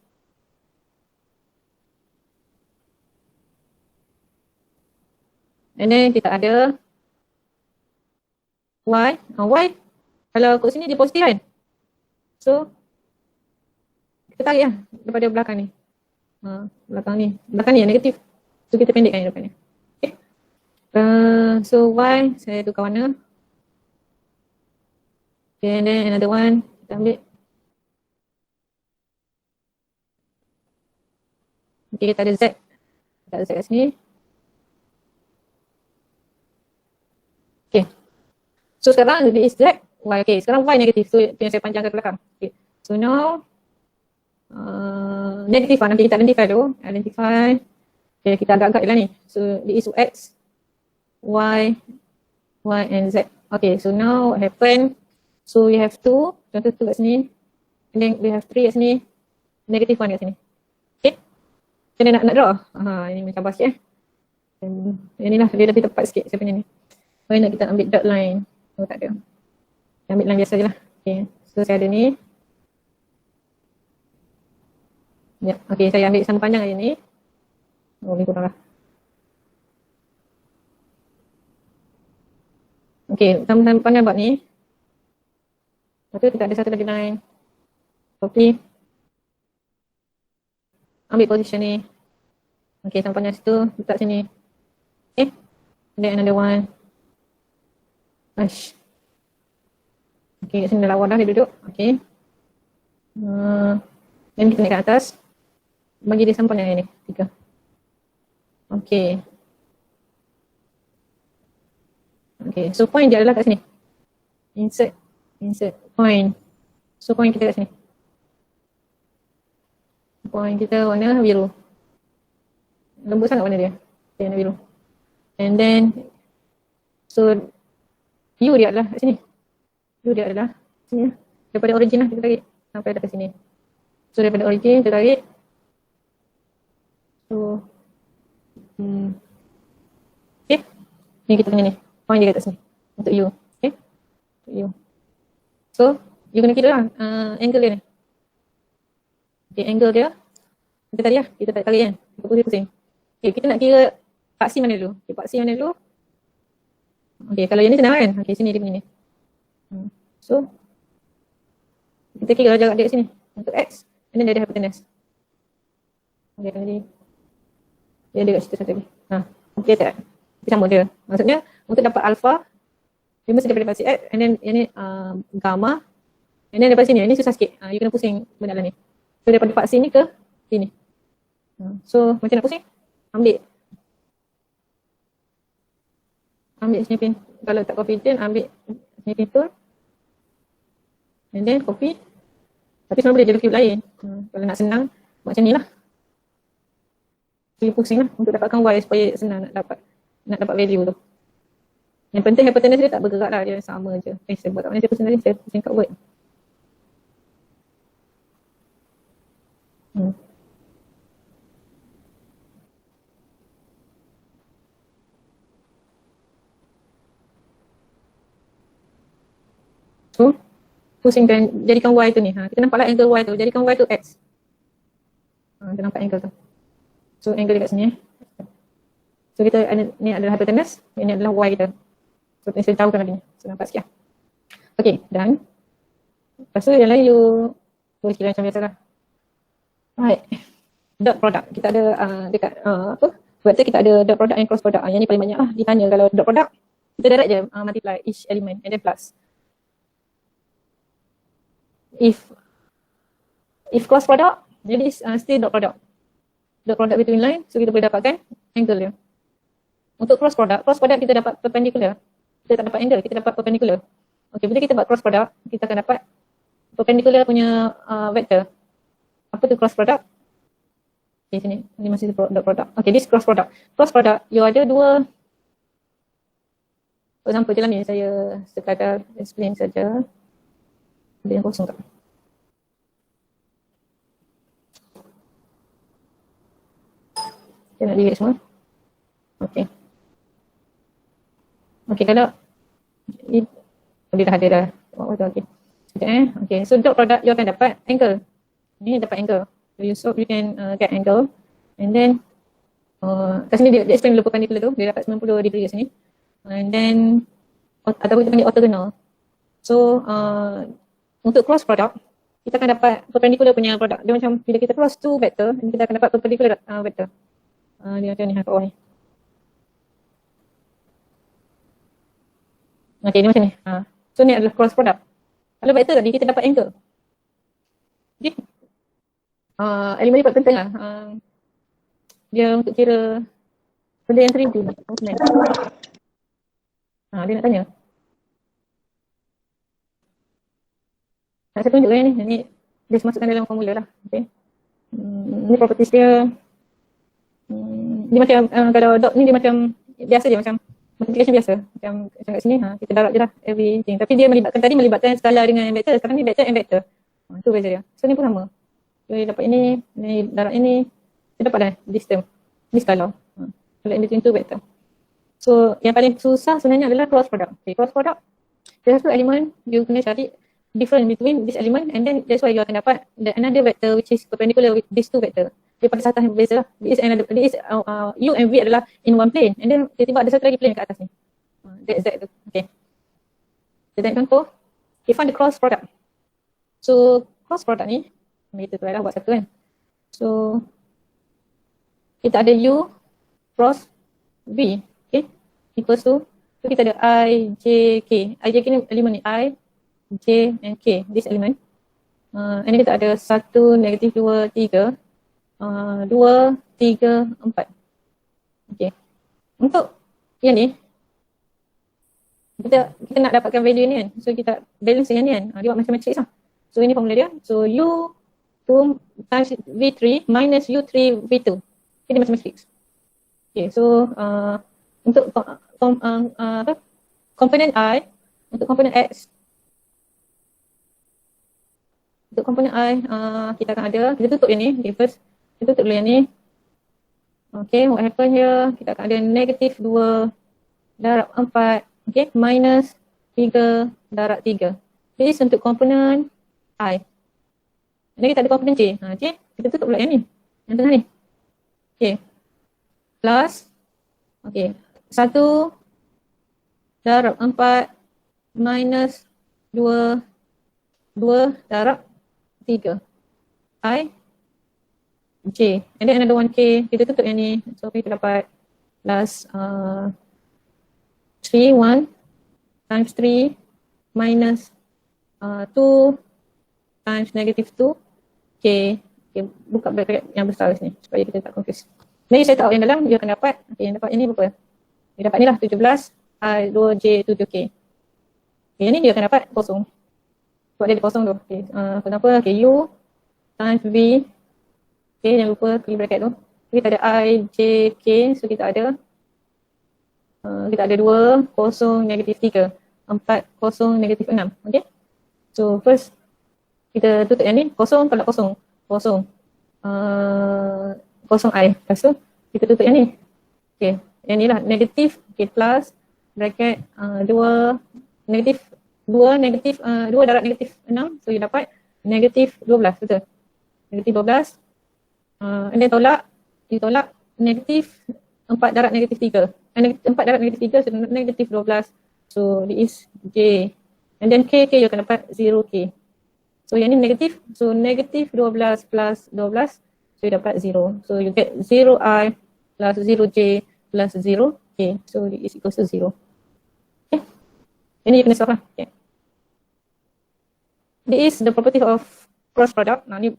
A: And then kita ada Y. Y, kalau kat sini dia positif kan. So, kita tarik lah daripada belakang ni. Belakang ni yang negatif. So kita pendekkan yang depan ni. Okay. So Y, saya tukar warna. Okay, and then another one, kita ambil. Okay, kita ada Z. Kita ada Z kat sini. Okay. So sekarang this is Z, Y. Okay, sekarang Y negatif. So yang saya panjangkan ke belakang. Okay. So now, negatif lah. Nanti kita identify dulu. Identify. Okay, kita agak-agak je lah ni. So this is X, Y, Y and Z. Okay, so now what happened? So we have 2, contoh 2 kat sini. And then we have 3 kat sini. Negative 1 kat sini. Okay. Jadi nak draw. Ini mencabar sikit Dan yang ni lah, dia lebih tepat sikit saya punya ni. Kalau nak kita ambil dot line. Oh tak ada. Kita ambil line biasa je lah. Okay. So saya ada ni. Ya, okay, saya ambil sama panjang aja ni. Oh, ni kurang lah. Okay, sama panjang buat ni. Lepas tu kita ada satu lagi line. Copy. Ambil position ni. Okay, sama panjang situ. Letak sini. Okay. And then another one. Ash. Okay, kat sini dah lawa dah dia duduk. Okay. Then kita naik ke atas. Bagi dia sama panjang yang ni. 3. Okay. Okay, so point dia adalah kat sini. Insert point. So point kita kat sini. Point kita warna biru. Lembut sangat warna dia. Okay, warna biru. And then, so U dia adalah kat sini. U dia adalah sini. Daripada origin lah kita tarik sampai dekat sini. So daripada origin kita tarik. So, okay. Ni kita punya ni. Point dia kat sini. Untuk U. Okay. Untuk U. So, you kena kira lah angle dia ni. Okay, angle dia. Kita tarik lah. Kita tarik kan. Kita pusing-pusing. Okay, kita nak kira paksi mana dulu. Okay, paksi mana dulu. Okay, kalau yang ni senang kan. Okay, sini dia punya ni. So, kita kira jarak dia kat sini. Untuk X. And then dia ada hypotenuse. Okay, tadi. Dia ada kat situ satu lagi. Okay tak? Kita sama dia. Maksudnya, untuk dapat alpha, dia mesti daripada paksi X. And then, yang ni gamma. And then daripada sini, yang ni susah sikit. You kena pusing benda dalam ni. So, daripada paksi ni ke sini. So, macam nak pusing? Ambil snipping. Kalau tak confident, ambil snipping tool. And then copy. Tapi sebenarnya boleh jadi cube lain. Kalau nak senang, macam ni lah. Jadi pusing lah untuk dapatkan Y supaya senang nak dapat value tu. Yang penting hypotenuse dia tak bergerak lah, dia sama je. Saya buat kat mana saya pusing tadi, saya pusing kat word. So, pusingkan, jadikan Y tu ni. Kita nampak lah angle Y tu, jadikan Y tu X. Kita nampak angle tu. So, angle dia kat sini. So, kita ni adalah hypotenuse, ini adalah Y kita. So, saya tahukan tadi ni. So, nampak sikit lah. Okay, done. Lepas tu yang lain you boleh kira macam biasa lah. Right. Dot product. Kita ada dekat vector kita ada dot product and cross product. Yang ni paling banyak ditanya kalau dot product. Kita direct je multiply each element and then plus. If cross product, jadi still dot product. Dot product between line, so kita boleh dapatkan angle dia. Untuk cross product kita dapat perpendicular. Kita tak dapat angle, kita dapat perpendicular. Okay, bila kita buat cross product, kita akan dapat perpendicular punya vector. Apa tu cross product? Okay, sini. Ini masih dot product. Okay, this cross product. Cross product, you ada dua. For example je lah ni, saya sekadar explain saja. Ada yang kosong tak? Saya nak delete semua. Okay. Okay, kalau dia dah ada dah. Okay. Okay, so dot product you akan dapat angle. Ni dapat angle. So you can get angle. And then kat sini dia explain dulu perpendicular tu. Dia dapat 90 degree kat sini. And then ataupun kita panggil orthogonal. So untuk cross product, kita akan dapat perpendicular punya product. Dia macam bila kita cross two vector, kita akan dapat perpendicular vector. Dia macam ni kat bawah ni. Okay, ni macam ni. So ni adalah cross product. Kalau vektor tadi kita dapat angle. Okay. Elemen ni buat penting lah. Dia untuk kira benda yang 3D. Dia nak tanya. Nak saya tunjuk ni. Ni dia masukkan dalam formula lah. Okay. Ni properties dia. Dia macam kalau dot ni dia macam biasa je, macam multiplication biasa. Macam kat sini kita darab je lah everything. Tapi dia melibatkan skala dengan vektor. Sekarang ni vektor and vektor. Itu beza dia. So ni pun sama. So dia dapat ini, ni darab ini. Dia dapat dah this term. Ni skala. Kalau in between tu vektor. So yang paling susah sebenarnya adalah cross product. Okay, cross product. Dia satu elemen you kena cari difference between this element and then that's why you akan dapat another vector which is perpendicular with these two vector. Dia pada satah yang berbeza lah. U and V adalah in one plane and then tiba-tiba ada satu lagi plane kat atas ni. That's that tu. Okay. Jadi contoh, okay, find the cross product. So cross product ni, kita try lah buat satu kan. So kita ada U cross V, okay, equals to, so kita ada I, J, K. I, J, K ni elemen ni, I, J and K, this element. And then kita ada 1, negatif 2, 3, 2, 3, 4. Okay. Untuk yang ni, kita nak dapatkan value ni kan. So kita balance dengan ni kan. Dia buat macam matrix lah. So ini formula dia. So U2 times V3 minus U3 V2. Okay, dia macam matrix. Okay, so untuk komponen I, untuk komponen X, untuk komponen I, kita akan ada, kita tutup yang ni. Okay, first, kita tutup dulu yang ni. Okay, what happen here, kita akan ada negatif 2 darab 4, okay, minus 3 darab 3. Jadi untuk komponen I. Dan kita ada komponen J. J, kita tutup pula yang ni. Yang tengah ni. Okay. Plus, okay, 1 darab 4 minus 2 darab 3 I J and then another 1K, kita tutup yang ni. So kita dapat plus 3 1 times 3 minus 2 times negative 2 K. Okay, buka bracket yang besar sini supaya kita tak confuse. Jadi saya tahu yang dalam dia akan dapat, okay, yang dapat ini berapa? Dia dapat ni lah 17 I 2J 7K. Okay, yang ni dia akan dapat kosong. Buat dia kosong tu. Okay, kenapa? Okay, U times V. Okay, jangan lupa klik bracket tu. Kita ada I, J, K. So kita ada 2, kosong, negatif 3. 4, kosong, negatif 6. Okay. So first, kita tutup yang ni. Kosong, tolak kosong. Kosong. Kosong I. Lepas tu, kita tutup yang ni. Okay. Yang ni lah. Negatif. Okay, plus. Bracket 2. Negatif 2 darab negatif 6. So you dapat negatif 12. Betul? Negatif 12. And then tolak. You tolak negatif 4 darab negatif 3. 4 darab negatif 3. So negatif 12. So this is J. And then K you akan dapat 0K. So yang ni negatif. So negatif 12 plus 12. So you dapat 0. So you get 0I plus 0J plus 0K. So this is equals to 0. Okay. Ini you kena solve lah. Okay. This is the property of cross product. Nanti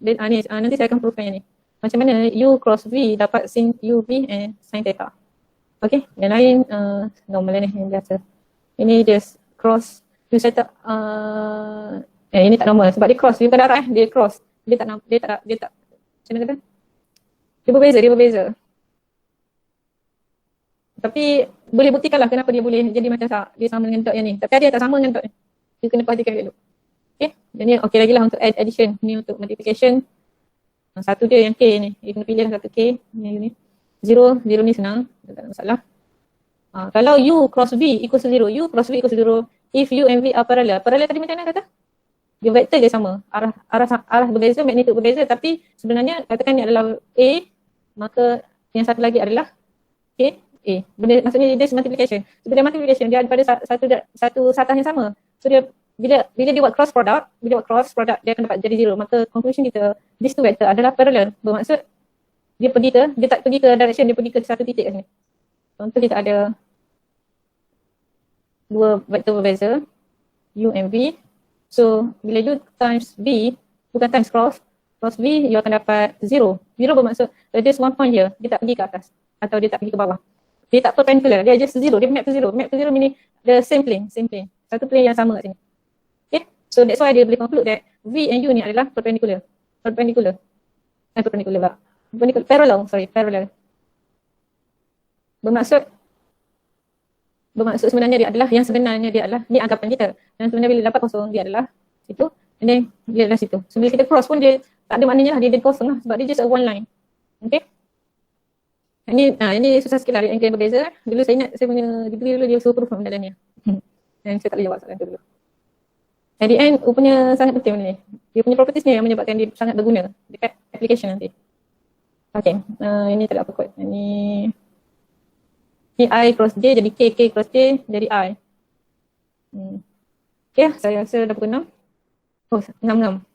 A: saya akan proofkan yang ni. Macam mana U cross V dapat sin UV and sin theta. Okay. Yang lain normal ni yang biasa. Ini just cross. You set up ini tak normal sebab dia cross. Dia bukan darah dia cross. Dia tak macam mana kata? Dia berbeza. Tapi boleh buktikan lah kenapa dia boleh jadi macam dia sama dengan dot yang ni. Tapi ada yang tak sama dengan dot ni. Dia kena perhatikan dulu. Okay. Dan ni okey lagi lah untuk add addition. Ni untuk multiplication. Satu je yang K ni. Dia kena pilih satu K. Ni. 0 ni senang. Tak ada masalah. Kalau U cross V equals to 0. U cross V equals to 0. If U and V are parallel. Parallel tadi macam mana kata? Dia vektor dia sama. Arah berbeza, magnitude berbeza. Tapi sebenarnya katakan ni adalah A. Maka yang satu lagi adalah K. A. Maksudnya dia multiplication. So bila multiplication dia ada pada satu satah yang sama. So dia bila dia buat cross product, dia akan dapat jadi 0. Maka conclusion kita, these two vector adalah parallel. Bermaksud dia tak pergi ke direction, dia pergi ke satu titik kat sini. Contoh kita ada dua vektor berbeza, U and V. So, bila you times V, bukan times cross V, you akan dapat 0. 0 bermaksud radius 1 point here, dia tak pergi ke atas atau dia tak pergi ke bawah. Dia tak perpendicular, dia just 0, dia map to 0. Map to 0 meaning the same plane. Satu plane yang sama kat sini. Okay, so that's why dia boleh conclude that V and U ni adalah perpendicular. Perpendicular pula. Parallel. Bermaksud sebenarnya dia adalah ni anggapan kita. Dan sebenarnya bila dapat kosong dia adalah situ, and then dia adalah situ. So bila kita cross pun dia tak ada maknanya lah, dia kosong lah sebab dia just a one line. Okay. Ini susah sikit lah, angle yang berbeza. Dulu saya ingat saya punya degree dulu dia suruh proof benda ni. Dan saya tak boleh jawab soalan tu dulu. At the end, rupanya sangat penting benda ni. Dia punya properties ni yang menyebabkan dia sangat berguna dekat application nanti. Okay, ini tak ada apa kot. Ini I cross J jadi K cross J jadi I. Okay, saya rasa dah pukul 6. Oh, 6.